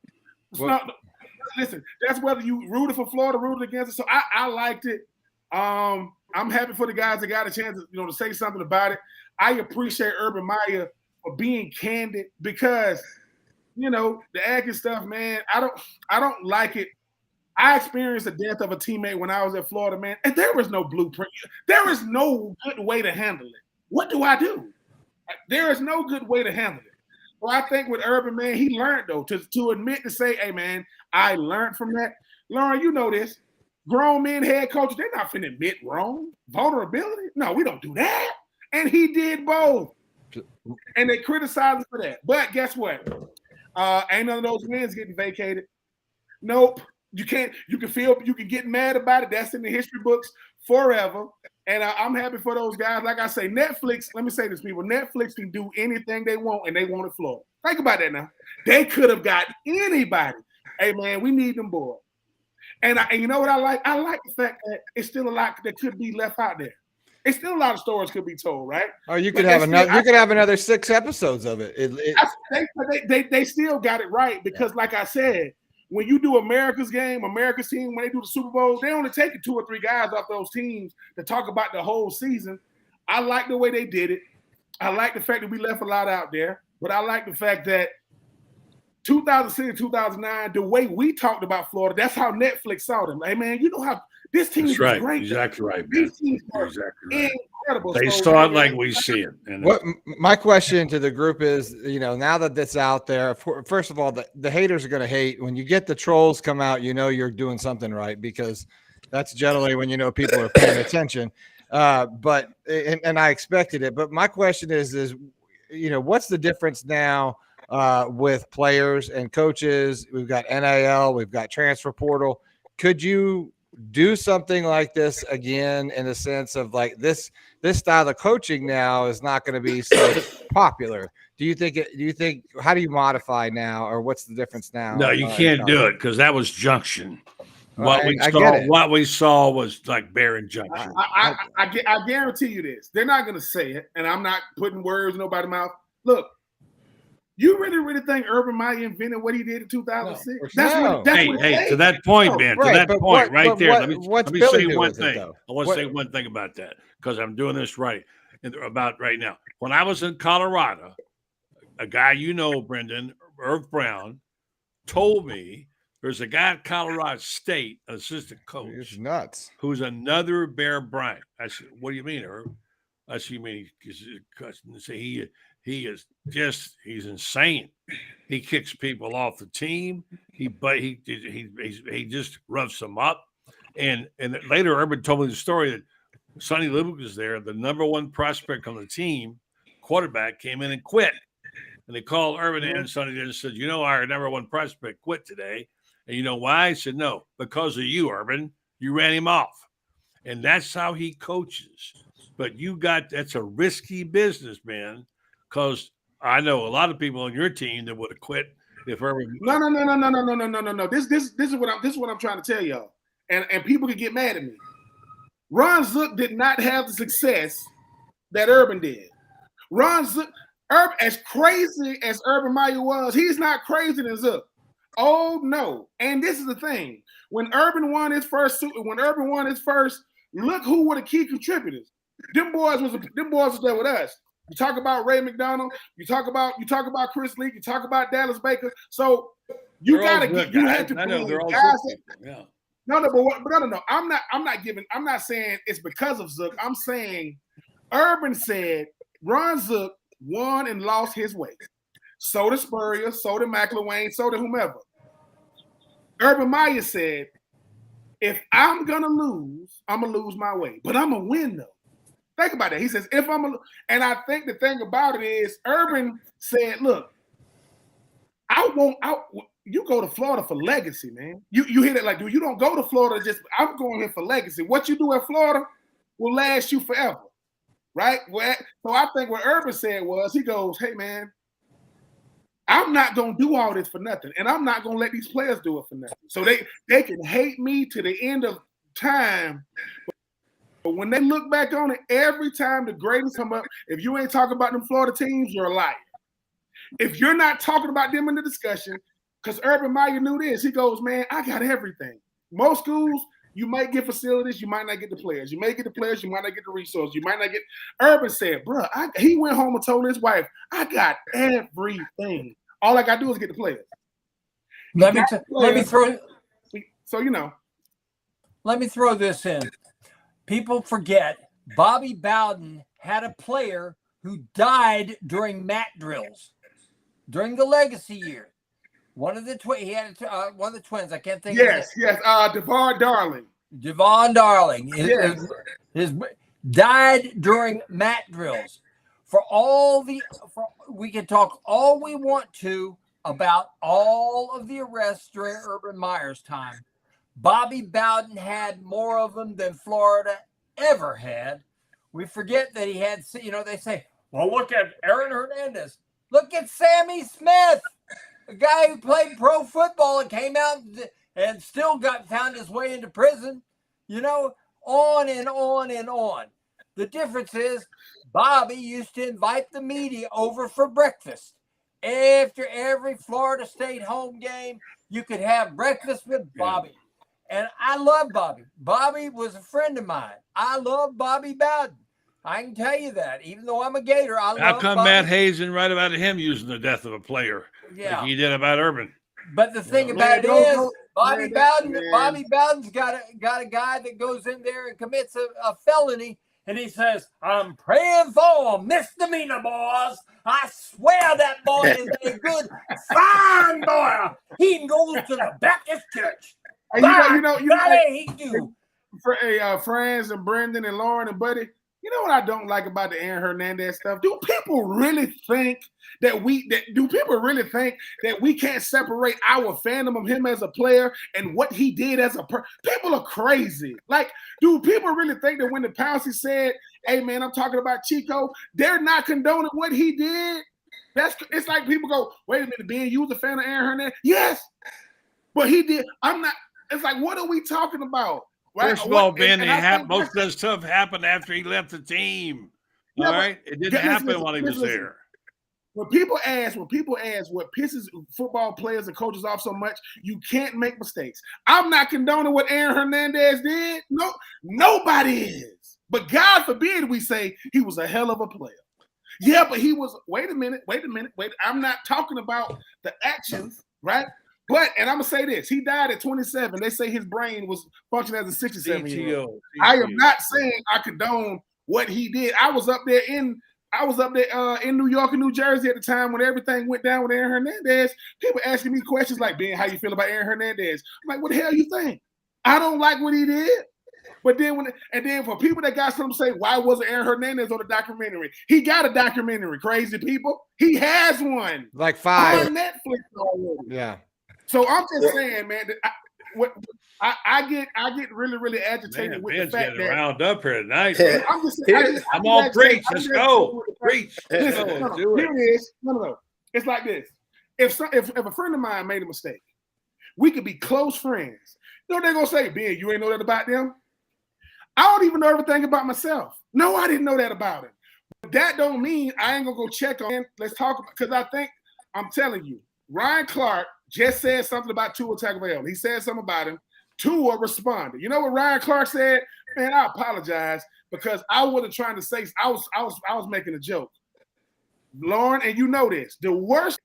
Listen, that's whether you rooted for Florida, rooted against it. So I liked it. I'm happy for the guys that got a chance to say something about it. I appreciate Urban Meyer for being candid because, the acting stuff, man, I don't like it. I experienced the death of a teammate when I was at Florida, man, and there was no blueprint. There is no good way to handle it. What do I do? There is no good way to handle it. Well, I think with Urban, man, he learned, though, to admit to say, hey, man, I learned from that. Loren, you know this. Grown men head coaches, they're not finna admit wrong. Vulnerability? No, we don't do that. And he did both. And they criticized him for that. But guess what? Ain't none of those wins getting vacated. Nope. You can get mad about it. That's in the history books forever. And I'm happy for those guys. Like I say, Netflix, let me say this, people. Netflix can do anything they want, and they want it Florida. Think about that now. They could have got anybody. Hey, man, we need them boys. And you know what I like? I like the fact that it's still a lot that could be left out there. It's still a lot of stories could be told, right? Oh, you could have another. You could have another 6 episodes of it. They still got it right because, like I said, when you do America's team, when they do the Super Bowl, they only take 2 or 3 guys off those teams to talk about the whole season. I like the way they did it. I like the fact that we left a lot out there, but I like the fact that 2006, 2009, the way we talked about Florida, that's how Netflix saw them. Hey, man, you know how this team is great. Exactly right, man. These teams are incredible. They saw it like we see it. And what my question to the group is, now that that's out there, first of all, the haters are going to hate. When you get the trolls come out, you're doing something right, because that's generally when people are paying attention. But I expected it. But my question is what's the difference now with players and coaches? We've got NIL, we've got transfer portal. Could you do something like this again, in the sense of like this style of coaching now is not going to be so popular? Do you think how do you modify now, or what's the difference now? No, you can't do it, because that was junction. What we saw was like Barron junction. I guarantee you this. They're not going to say it, and I'm not putting words in nobody's mouth. Look, you really think Urban Meyer invented what he did in 2006? Hey, to that point, man, to that point right there. Let me say one thing. I want to say one thing about that, because I'm doing this right now. When I was in Colorado, a guy Brendan, Irv Brown, told me there's a guy at Colorado State, assistant coach. He's nuts. Who's another Bear Bryant. I said, what do you mean, Irv? I said, you mean he's insane. He kicks people off the team. He just roughs them up. And later Urban told me the story that Sonny Lubick was there, the number 1 prospect on the team, quarterback, came in and quit. And they called Urban in, and Sonny just said, our number 1 prospect quit today. And you know why? I said, no, because of you, Urban. You ran him off. And that's how he coaches. But that's a risky business, man, because I know a lot of people on your team that would have quit if Urban. No. This is what I'm trying to tell y'all. And people can get mad at me. Ron Zook did not have the success that Urban did. Ron Zook, as crazy as Urban Meyer was, he's not crazier than Zook. Oh no! And this is the thing: when Urban won his first, look who were the key contributors. Them boys was there with us. You talk about Ray McDonald. You talk about Chris Lee. You talk about Dallas Baker. So you have to. I know they're all guys good people. Yeah. No. I'm not saying it's because of Zook. I'm saying Urban said Ron Zook won and lost his way. So did Spurrier, so did McElwain, so did whomever. Urban Meyer said, if I'm going to lose, I'm going to lose my way. But I'm going to win, though. Think about that. He says, and I think the thing about it is, Urban said, look, you go to Florida for legacy, man. You hear that like, dude, you don't go to Florida I'm going here for legacy. What you do in Florida will last you forever, right? So I think what Urban said was, he goes, hey, man, I'm not going to do all this for nothing, and I'm not going to let these players do it for nothing. So they can hate me to the end of time, but when they look back on it, every time the greatest come up, if you ain't talking about them Florida teams, you're a liar. If you're not talking about them in the discussion, because Urban Meyer knew this, he goes, man, I got everything. Most schools, you might get facilities, you might not get the players. You may get the players, you might not get the resources. You might not get. Urban said, bro, he went home and told his wife, I got everything. All I got to do is get the players. Let me throw. So Let me throw this in. People forget Bobby Bowden had a player who died during mat drills during the legacy year. One of the he had one of the twins. I can't think. Yes. Devon Darling. Devon Darling. His died during mat drills. We can talk all we want to about all of the arrests during Urban Meyer's time. Bobby Bowden had more of them than Florida ever had. We forget that he had. They say, well, look at Aaron Hernandez. Look at Sammy Smith. A guy who played pro football and came out and still found his way into prison, on and on and on. The difference is Bobby used to invite the media over for breakfast. After every Florida State home game, you could have breakfast with Bobby. And I love Bobby. Bobby was a friend of mine. I love Bobby Bowden. I can tell you that. Even though I'm a Gator, I love How come Bobby. Matt Hayes didn't write about him using the death of a player like he did about Urban? But the thing about it is, Bobby Bowden's got a guy that goes in there and commits a felony, and he says, "I'm praying for misdemeanor boys. I swear that boy is a good, fine boy. He goes to the Baptist church. He do." For Franz and Brendan and Loren and Buddy, you know what I don't like about the Aaron Hernandez stuff? Do people really think that we can't separate our fandom of him as a player and what he did as a person? People are crazy. Like, do people really think that when the Pouncey said, "Hey man, I'm talking about Chico," they're not condoning what he did? It's like people go, "Wait a minute, Ben, you was a fan of Aaron Hernandez?" Yes, but he did. I'm not. It's like, what are we talking about? Right? First of all, Ben, most of that stuff happened after he left the team. All right, it didn't happen while he was there. When people ask what pisses football players and coaches off so much, you can't make mistakes. I'm not condoning what Aaron Hernandez did. No, nobody is. But God forbid we say he was a hell of a player. Yeah, but he was. Wait a minute. I'm not talking about the actions, right? But, and I'm going to say this, he died at 27. They say his brain was functioning as a 67-year-old. I am not saying I condone what he did. I was up there in New York and New Jersey at the time when everything went down with Aaron Hernandez. People asking me questions like, "Ben, how you feel about Aaron Hernandez?" I'm like, "What the hell you think? I don't like what he did." But then then for people that got something to say, why wasn't Aaron Hernandez on the documentary? He got a documentary, crazy people. He has one. Like 5. On Netflix already. Yeah. So I'm just saying, man, I get really, really agitated with the fact that round up here tonight. I'm all preach. Let's go. Preach. Listen, here it is. No. It's like this. If a friend of mine made a mistake, we could be close friends. You know what they're gonna say? "Ben, you ain't know that about them?" I don't even know everything about myself. No, I didn't know that about him. But that don't mean I ain't gonna go check on him. Let's talk about, because I'm telling you, Ryan Clark just said something about Tua Tagovailoa. He said something about him. Tua responded. You know what Ryan Clark said? "Man, I apologize because I wasn't trying to say. I was making a joke." Lauren, and you know this. The worst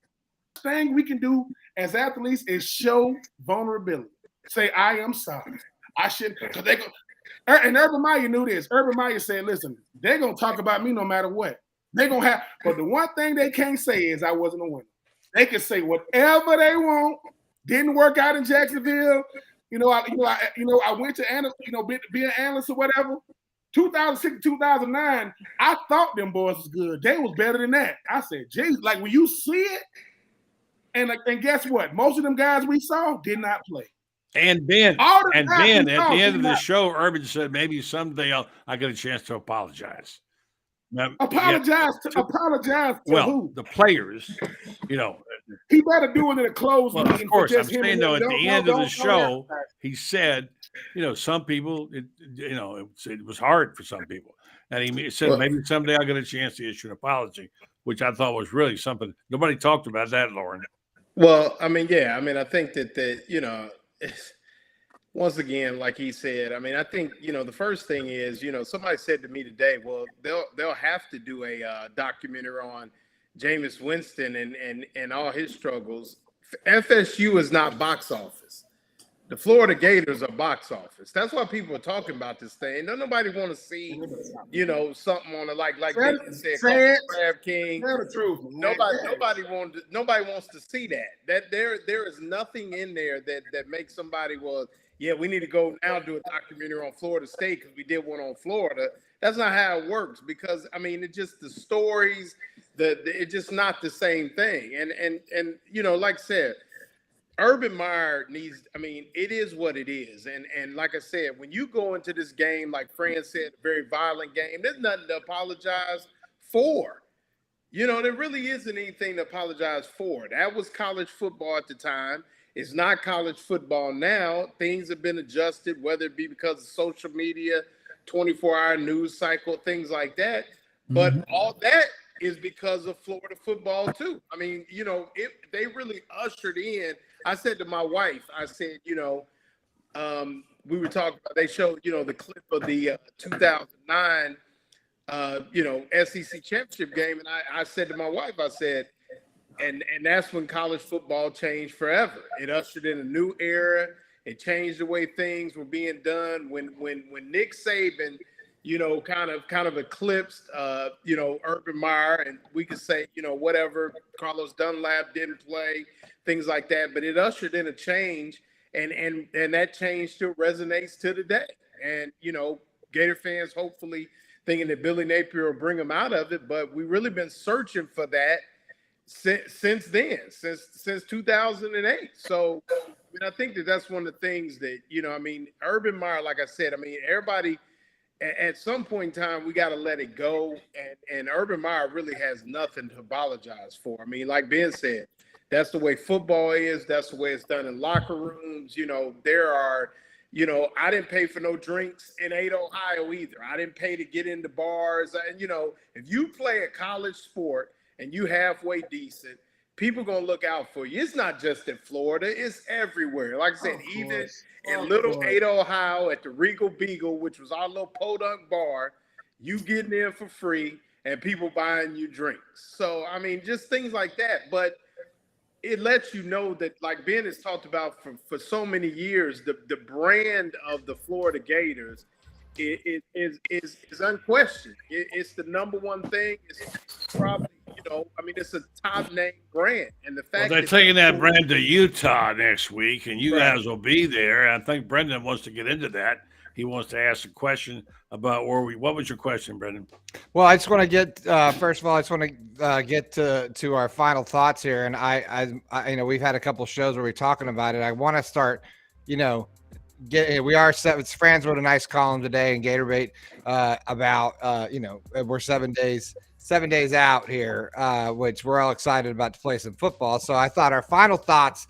thing we can do as athletes is show vulnerability. Say, "I am sorry. I shouldn't." Because they go. And Urban Meyer knew this. Urban Meyer said, "Listen, they're gonna talk about me no matter what. They're gonna have, but the one thing they can't say is I wasn't a winner. They can say whatever they want. Didn't work out in Jacksonville. I went to be an analyst or whatever. 2006, 2009. I thought them boys was good. They was better than that. I said, geez, like when you see it, and guess what? Most of them guys we saw did not play. And Ben, at the end of the show, Urban said maybe someday I get a chance to apologize. Now, apologize to who? The players. He better do it in a closed meeting. Of course, I'm saying though, at the end of the show, he said, some people, it was hard for some people, and he said maybe someday I'll get a chance to issue an apology, which I thought was really something nobody talked about that, Loren. Well, I think that once again, like he said, I think, the first thing is, somebody said to me today, well, they'll have to do a documentary on Jameis Winston and all his struggles. FSU is not box office. The Florida Gators are box office. That's why people are talking about this thing. Don't nobody want to see, something on it like they said, Crab King. The truth. Nobody wants to see that. That there is nothing in there that makes somebody, we need to go now do a documentary on Florida State because we did one on Florida. That's not how it works because it just the stories, it's just not the same thing. And like I said, Urban Meyer needs, it is what it is. And like I said, when you go into this game, like Franz said, a very violent game, there's nothing to apologize for. There really isn't anything to apologize for. That was college football at the time. It's not college football now. Things have been adjusted, whether it be because of social media, 24-hour news cycle, things like that. But all that is because of Florida football too. I mean, they really ushered in. I said to my wife, I said, we were talking about, they showed, the clip of the 2009, SEC championship game. And I said to my wife, I said, and that's when college football changed forever. It ushered in a new era. It changed the way things were being done. When Nick Saban, kind of eclipsed, Urban Meyer, and we could say, whatever, Carlos Dunlap didn't play, things like that. But it ushered in a change, and that change still resonates to today. And, Gator fans hopefully thinking that Billy Napier will bring them out of it, but we've really been searching for that since then, since 2008. So, I think that's one of the things that, Urban Meyer, like I said, everybody at some point in time, we got to let it go. And Urban Meyer really has nothing to apologize for. Like Ben said, that's the way football is. That's the way it's done in locker rooms. There are, I didn't pay for no drinks in Ada, Ohio either. I didn't pay to get into bars. And, if you play a college sport and you halfway decent, people going to look out for you. It's not just in Florida. It's everywhere. Like I said, even in little Ada, Ohio at the Regal Beagle, which was our little podunk bar, you getting in for free and people buying you drinks. So, just things like that. But it lets you know that, like Ben has talked about for so many years, the brand of the Florida Gators is unquestioned. It's the number one thing. It's probably, it's a top name brand. And the fact they're taking that brand to Utah next week, and you guys will be there. I think Brendan wants to get into that. He wants to ask a question about what was your question, Brendan? Well, I just want to get, first of all, I just want to get to our final thoughts here. And I we've had a couple shows where we're talking about it. I want to start, it's Franz wrote a nice column today in Gatorbait about, we're 7 days out here, which we're all excited about to play some football. So I thought our final thoughts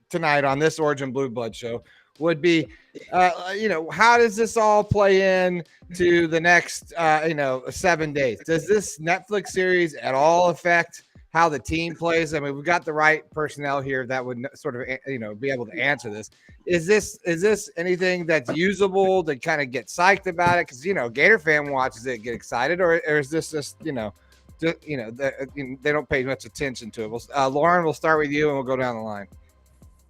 tonight on this Orange and BlueBlood show would be, how does this all play in to the next, 7 days? Does this Netflix series at all affect how the team plays? we've got the right personnel here that would sort of, be able to answer this. Is this anything that's usable to kind of get psyched about it? Because, Gator fan watches it, get excited, or is this just, they don't pay much attention to it? Loren, we'll start with you and we'll go down the line.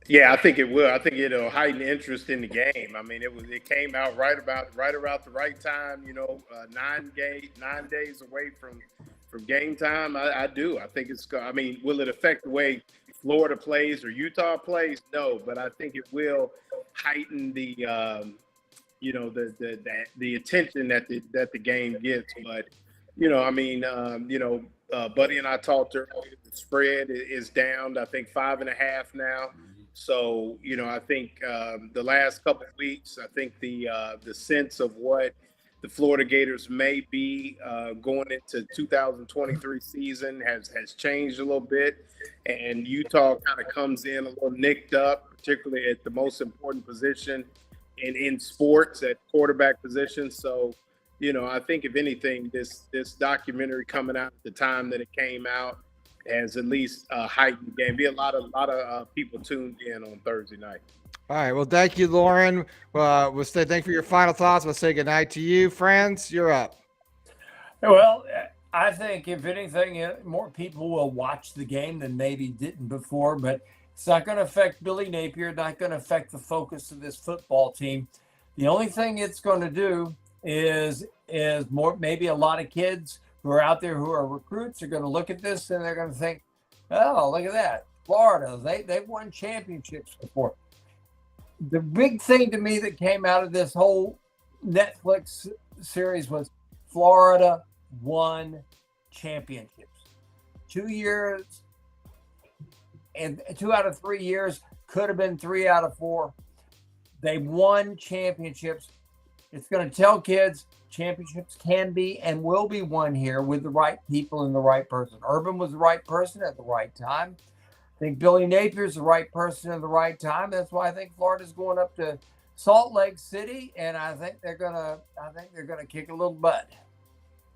Yeah, I think it will. I think it'll heighten interest in the game. It came out right about the right time. 9 days away from game time. I do. I think it's. Will it affect the way Florida plays or Utah plays? No, but I think it will heighten the the attention that the game gets. But Buddy and I talked earlier. The spread is down. I think 5.5 now. So, I think the last couple of weeks, I think the sense of what the Florida Gators may be going into 2023 season has changed a little bit. And Utah kind of comes in a little nicked up, particularly at the most important position in sports at quarterback position. So, I think if anything, this documentary coming out at the time that it came out has at least heightened the game. Be a lot of people tuned in on Thursday night. All right. Well, thank you, Loren. We'll say thank you for your final thoughts. We'll say goodnight to you. Franz, you're up. Well, I think if anything, more people will watch the game than maybe didn't before, but it's not going to affect Billy Napier, not going to affect the focus of this football team. The only thing it's going to do is more, maybe a lot of kids who are out there who are recruits are going to look at this and they're going to think, oh, look at that. Florida, they've won championships before. The big thing to me that came out of this whole Netflix series was Florida won championships. 2 years and 2 out of 3 years, could have been 3 out of 4. They won championships. It's going to tell kids championships can be and will be won here with the right people and the right person. Urban was the right person at the right time. I think Billy Napier's the right person at the right time. That's why I think Florida's going up to Salt Lake City, and I think they're gonna kick a little butt.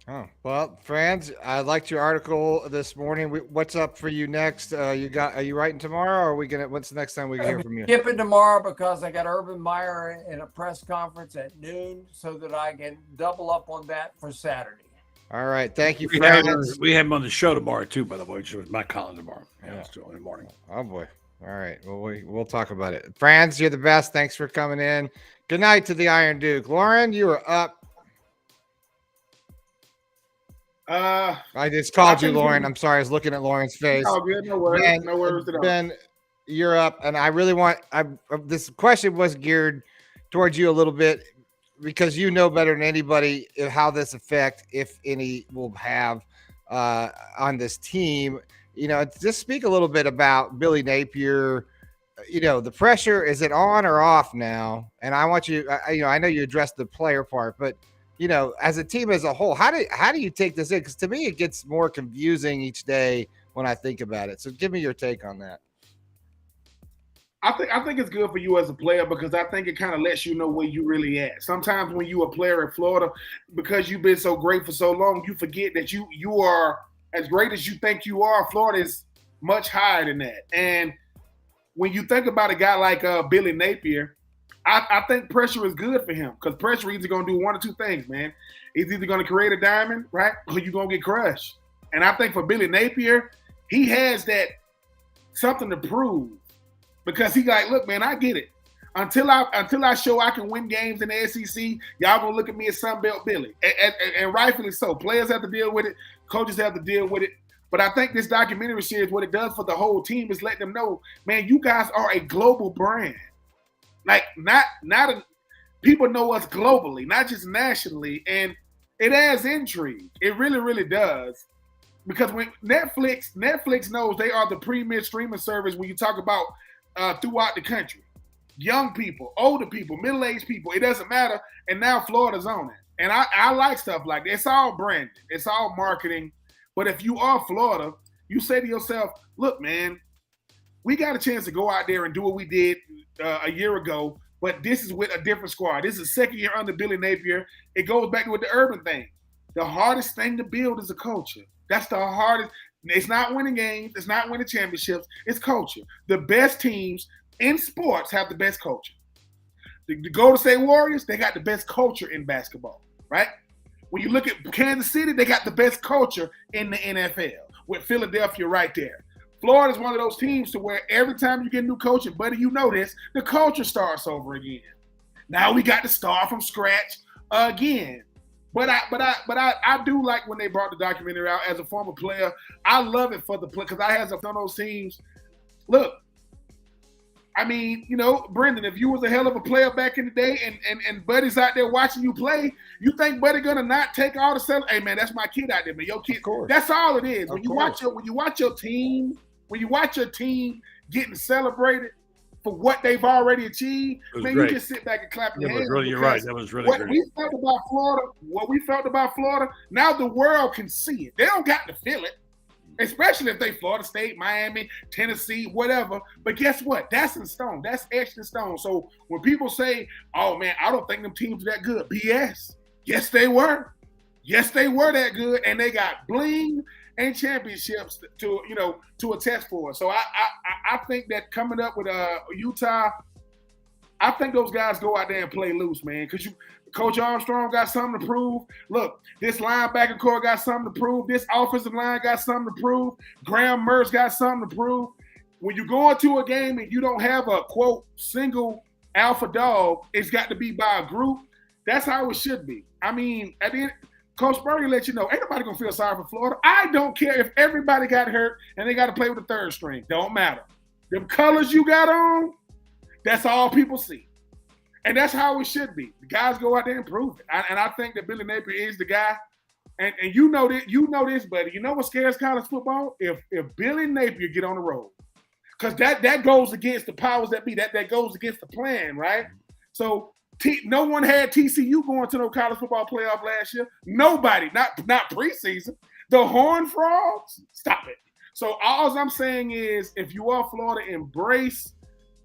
Oh, well, Franz, I liked your article this morning. What's up for you next? Are you writing tomorrow, or are we gonna? What's the next time we can hear from you? Skip it tomorrow because I got Urban Meyer in a press conference at noon, so that I can double up on that for Saturday. All right, thank you, We Franz. have him on the show tomorrow too, by the way. Which is my column tomorrow. Yeah, it's still in the morning. Oh boy. All right. Well, we'll talk about it. Franz, you're the best. Thanks for coming in. Good night to the Iron Duke. Loren, you are up. I just called you, Loren. I'm sorry. I was looking at Loren's face. Oh, good. No worries. Ben, No worries at all. Ben, you're up, and I really want. This question was geared towards you a little bit because you know better than anybody how this effect, if any, will have on this team. You know, just speak a little bit about Billy Napier. You know, the pressure, is it on or off now? And I want you. I know you addressed the player part, but you know, as a team as a whole, how do you take this in? Because to me, it gets more confusing each day when I think about it. So give me your take on that. I think it's good for you as a player because I think it kind of lets you know where you really at. Sometimes when you're a player at Florida, because you've been so great for so long, you forget that you are as great as you think you are. Florida is much higher than that. And when you think about a guy like Billy Napier, I think pressure is good for him because pressure is either going to do one or two things, man. He's either going to create a diamond, right, or you're going to get crushed. And I think for Billy Napier, he has that something to prove because he's like, look, man, I get it. Until I show I can win games in the SEC, y'all going to look at me as Sunbelt Billy. And rightfully so. Players have to deal with it. Coaches have to deal with it. But I think this documentary series, what it does for the whole team is let them know, man, you guys are a global brand. Like people know us globally, not just nationally, and it adds intrigue. It really, really does, because when Netflix knows they are the premier streaming service when you talk about throughout the country, young people, older people, middle-aged people, it doesn't matter. And now Florida's on it, and I like stuff like that. It's all branding, it's all marketing. But if you are Florida, you say to yourself, look, man, we got a chance to go out there and do what we did a year ago, but this is with a different squad. This is the second year under Billy Napier. It goes back to with the Urban thing. The hardest thing to build is a culture. That's the hardest. It's not winning games. It's not winning championships. It's culture. The best teams in sports have the best culture. The Golden State Warriors, they got the best culture in basketball, right? When you look at Kansas City, they got the best culture in the NFL with Philadelphia right there. Florida is one of those teams to where every time you get a new coach, and buddy, you know this, the culture starts over again. Now we got to start from scratch again. But I do like when they brought the documentary out. As a former player, I love it for the play because I had some of those teams. Look, I mean, you know, Brendan, if you was a hell of a player back in the day and Buddy's out there watching you play, you think Buddy gonna not take all the celebrate? Hey man, that's my kid out there, man. Your kid. That's all it is. When you watch your team getting celebrated for what they've already achieved, man, great. You just sit back and clap your hands. You're right. That was really great. What we felt about Florida, now the world can see it. They don't got to feel it. Especially if they Florida State, Miami, Tennessee, whatever. But guess what? That's in stone. That's etched in stone. So when people say, oh, man, I don't think them teams are that good, BS. Yes, they were. Yes, they were that good, and they got bling and championships to attest for. So I think that coming up with Utah, I think those guys go out there and play loose, man, because Coach Armstrong got something to prove. Look, this linebacker core got something to prove. This offensive line got something to prove. Graham Mertz got something to prove. When you go into a game and you don't have a, quote, single alpha dog, it's got to be by a group. That's how it should be. I mean, at the end, Coach Berger let you know, ain't nobody going to feel sorry for Florida. I don't care if everybody got hurt and they got to play with the third string. Don't matter. Them colors you got on, that's all people see. And that's how it should be. The guys go out there and prove it. And I think that Billy Napier is the guy. And you know this, buddy. You know what scares college football? If Billy Napier get on the road. Because that goes against the powers that be. That goes against the plan, right? So no one had TCU going to no college football playoff last year. Nobody, not preseason. The Horned Frogs, stop it. So all I'm saying is, if you are Florida, embrace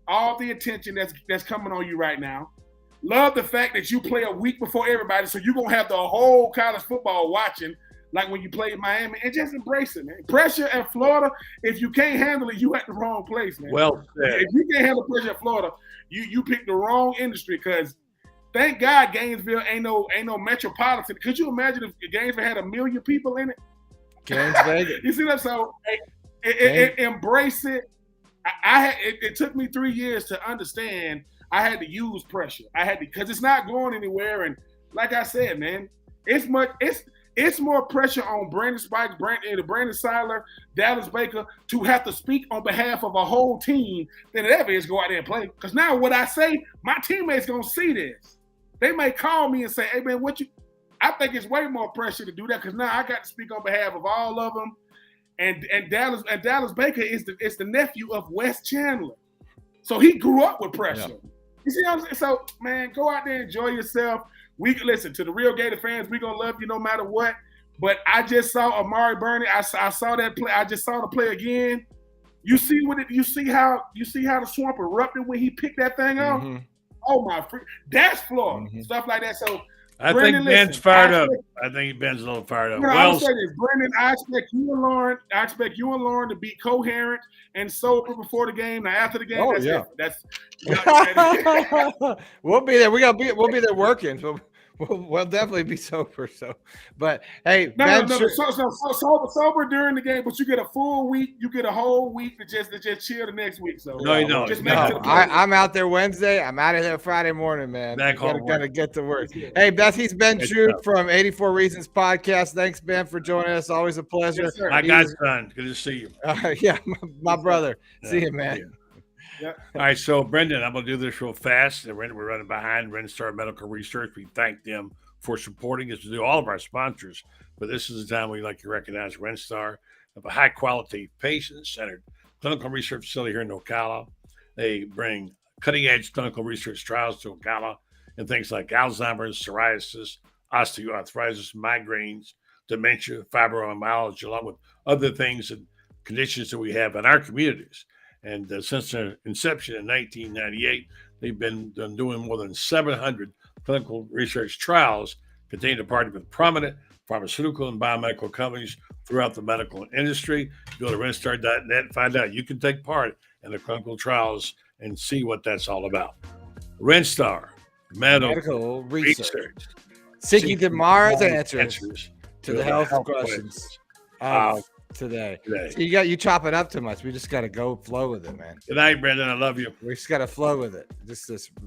all the attention that's coming on you right now. Love the fact that you play a week before everybody, so you're going to have the whole college football watching, like when you play in Miami, and just embrace it, man. Pressure at Florida, if you can't handle it, you at the wrong place, man. Well said. If you can't handle pressure at Florida, you picked the wrong industry, because thank God Gainesville ain't no metropolitan. Could you imagine if Gainesville had 1 million people in it? Gainesville. You see that? So embrace it. It took me 3 years to understand I had to use pressure. Because it's not going anywhere. And like I said, man, it's more pressure on Brandon Spikes, Brandon Seiler, Dallas Baker to have to speak on behalf of a whole team than it ever is go out there and play. Because now what I say, my teammates gonna see this. They may call me and say, "Hey man, I think it's way more pressure to do that, because now I got to speak on behalf of all of them." And Dallas Baker is the nephew of Wes Chandler, so he grew up with pressure. Yeah. You see what I'm saying? So man, go out there and enjoy yourself. We listen to the real Gator fans. We gonna love you no matter what. But I just saw Amari Burney. I saw that play. I just saw the play again. You see You see how the swamp erupted when he picked that thing up. Mm-hmm. Oh my! That's Florida. Mm-hmm. Stuff like that. So I think Ben's fired up. I think Ben's a little fired up. I would say this, Brendan. I expect you and Lauren to be coherent and sober before the game. Now after the game, that's we'll be there. We'll be there working. So we'll definitely be sober. So, but hey, sober during the game, but you get a full week. You get a whole week to just chill the next week. So no, you don't. Just I'm out there Wednesday. I'm out of there Friday morning, man. Gotta get to work. Hey, Beth, he's Ben Troupe from 84 Reasons Podcast. Thanks, Ben, for joining us. Always a pleasure. Yes, my godson, good to see you. Yeah, my brother. See you, man. Yeah. All right, so Brendan, I'm going to do this real fast. We're running behind RenStar Medical Research. We thank them for supporting us to do all of our sponsors. But this is the time we like to recognize RenStar of a high-quality, patient-centered clinical research facility here in Ocala. They bring cutting-edge clinical research trials to Ocala and things like Alzheimer's, psoriasis, osteoarthritis, migraines, dementia, fibromyalgia, along with other things and conditions that we have in our communities. And since their inception in 1998, they've been doing more than 700 clinical research trials, continue to partner with prominent pharmaceutical and biomedical companies throughout the medical industry. Go to renstar.net and find out you can take part in the clinical trials and see what that's all about. RenStar Medical Research. Seeking tomorrow's answers to the health questions today. So you chop it up too much. We just got to go flow with it, man. Good night, Brendan. I love you. We just got to flow with it.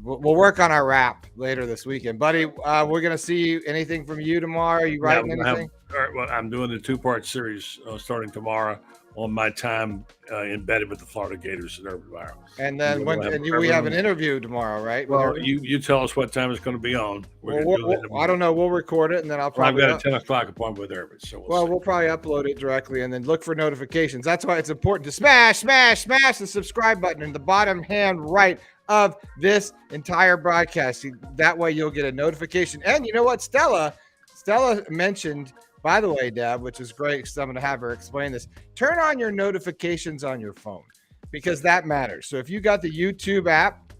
We'll work on our rap later this weekend, buddy. We're gonna see anything from you tomorrow. Are you writing anything? I'm doing the 2-part series starting tomorrow on my time embedded with the Florida Gators and Urban Meyer. And then we have an interview tomorrow, right? Well, you tell us what time it's going to be on. I don't know. We'll record it, and then I'll probably. I've got a 10 o'clock appointment with Urban, so we'll probably upload it directly, and then look for notifications. That's why it's important to smash the subscribe button in the bottom hand right of this entire broadcast. That way, you'll get a notification. And you know what, Stella mentioned. By the way, Dad, which is great because I'm going to have her explain this. Turn on your notifications on your phone because that matters. So if you got the YouTube app,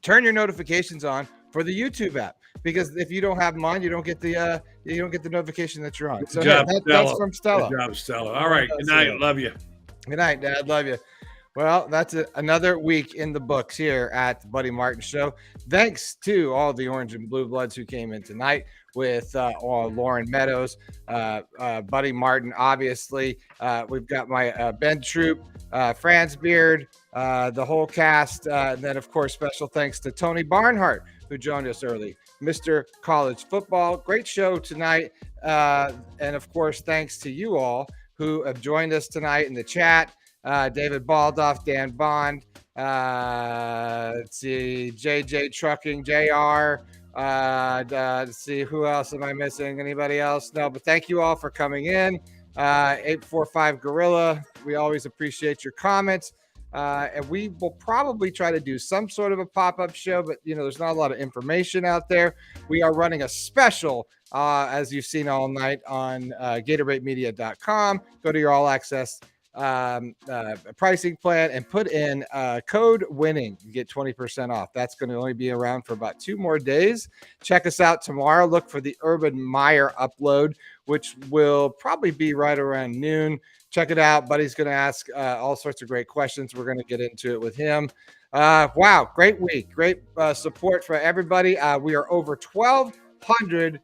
turn your notifications on for the YouTube app because if you don't have them on, you don't get the notification that you're on. So that's from Stella. Good job, Stella. All right. Good night. Love you. Good night, Dad. Love you. Well, that's another week in the books here at the Buddy Martin Show. Thanks to all the Orange and BlueBloods who came in tonight with Loren Meadows, Buddy Martin, obviously. We've got my Ben Troupe, Franz Beard, the whole cast. And then, of course, special thanks to Tony Barnhart, who joined us early. Mr. College Football. Great show tonight. And, of course, thanks to you all who have joined us tonight in the chat. David Baldoff, Dan Bond, let's see, JJ Trucking, JR, let's see, who else am I missing? Anybody else? No, but thank you all for coming in. 845 Gorilla, we always appreciate your comments. And we will probably try to do some sort of a pop-up show, but, there's not a lot of information out there. We are running a special, as you've seen all night on GatorbaitMedia.com. Go to your all-access pricing plan and put in code winning. You get 20% off. That's going to only be around for about 2 more days. Check us out tomorrow. Look for the Urban Meyer upload, which will probably be right around noon. Check it out. Buddy's going to ask all sorts of great questions. We're going to get into it with him. Wow, great week. Great support for everybody. We are over 1,200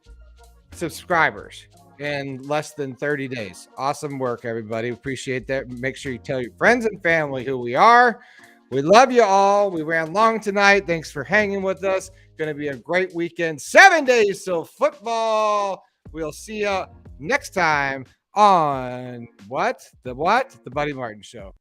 subscribers in less than 30 days. Awesome work, everybody. Appreciate that. Make sure you tell your friends and family who we are. We love you all. We ran long tonight. Thanks for hanging with us. Going to be a great weekend. 7 days till football. We'll see you next time on The Buddy Martin Show.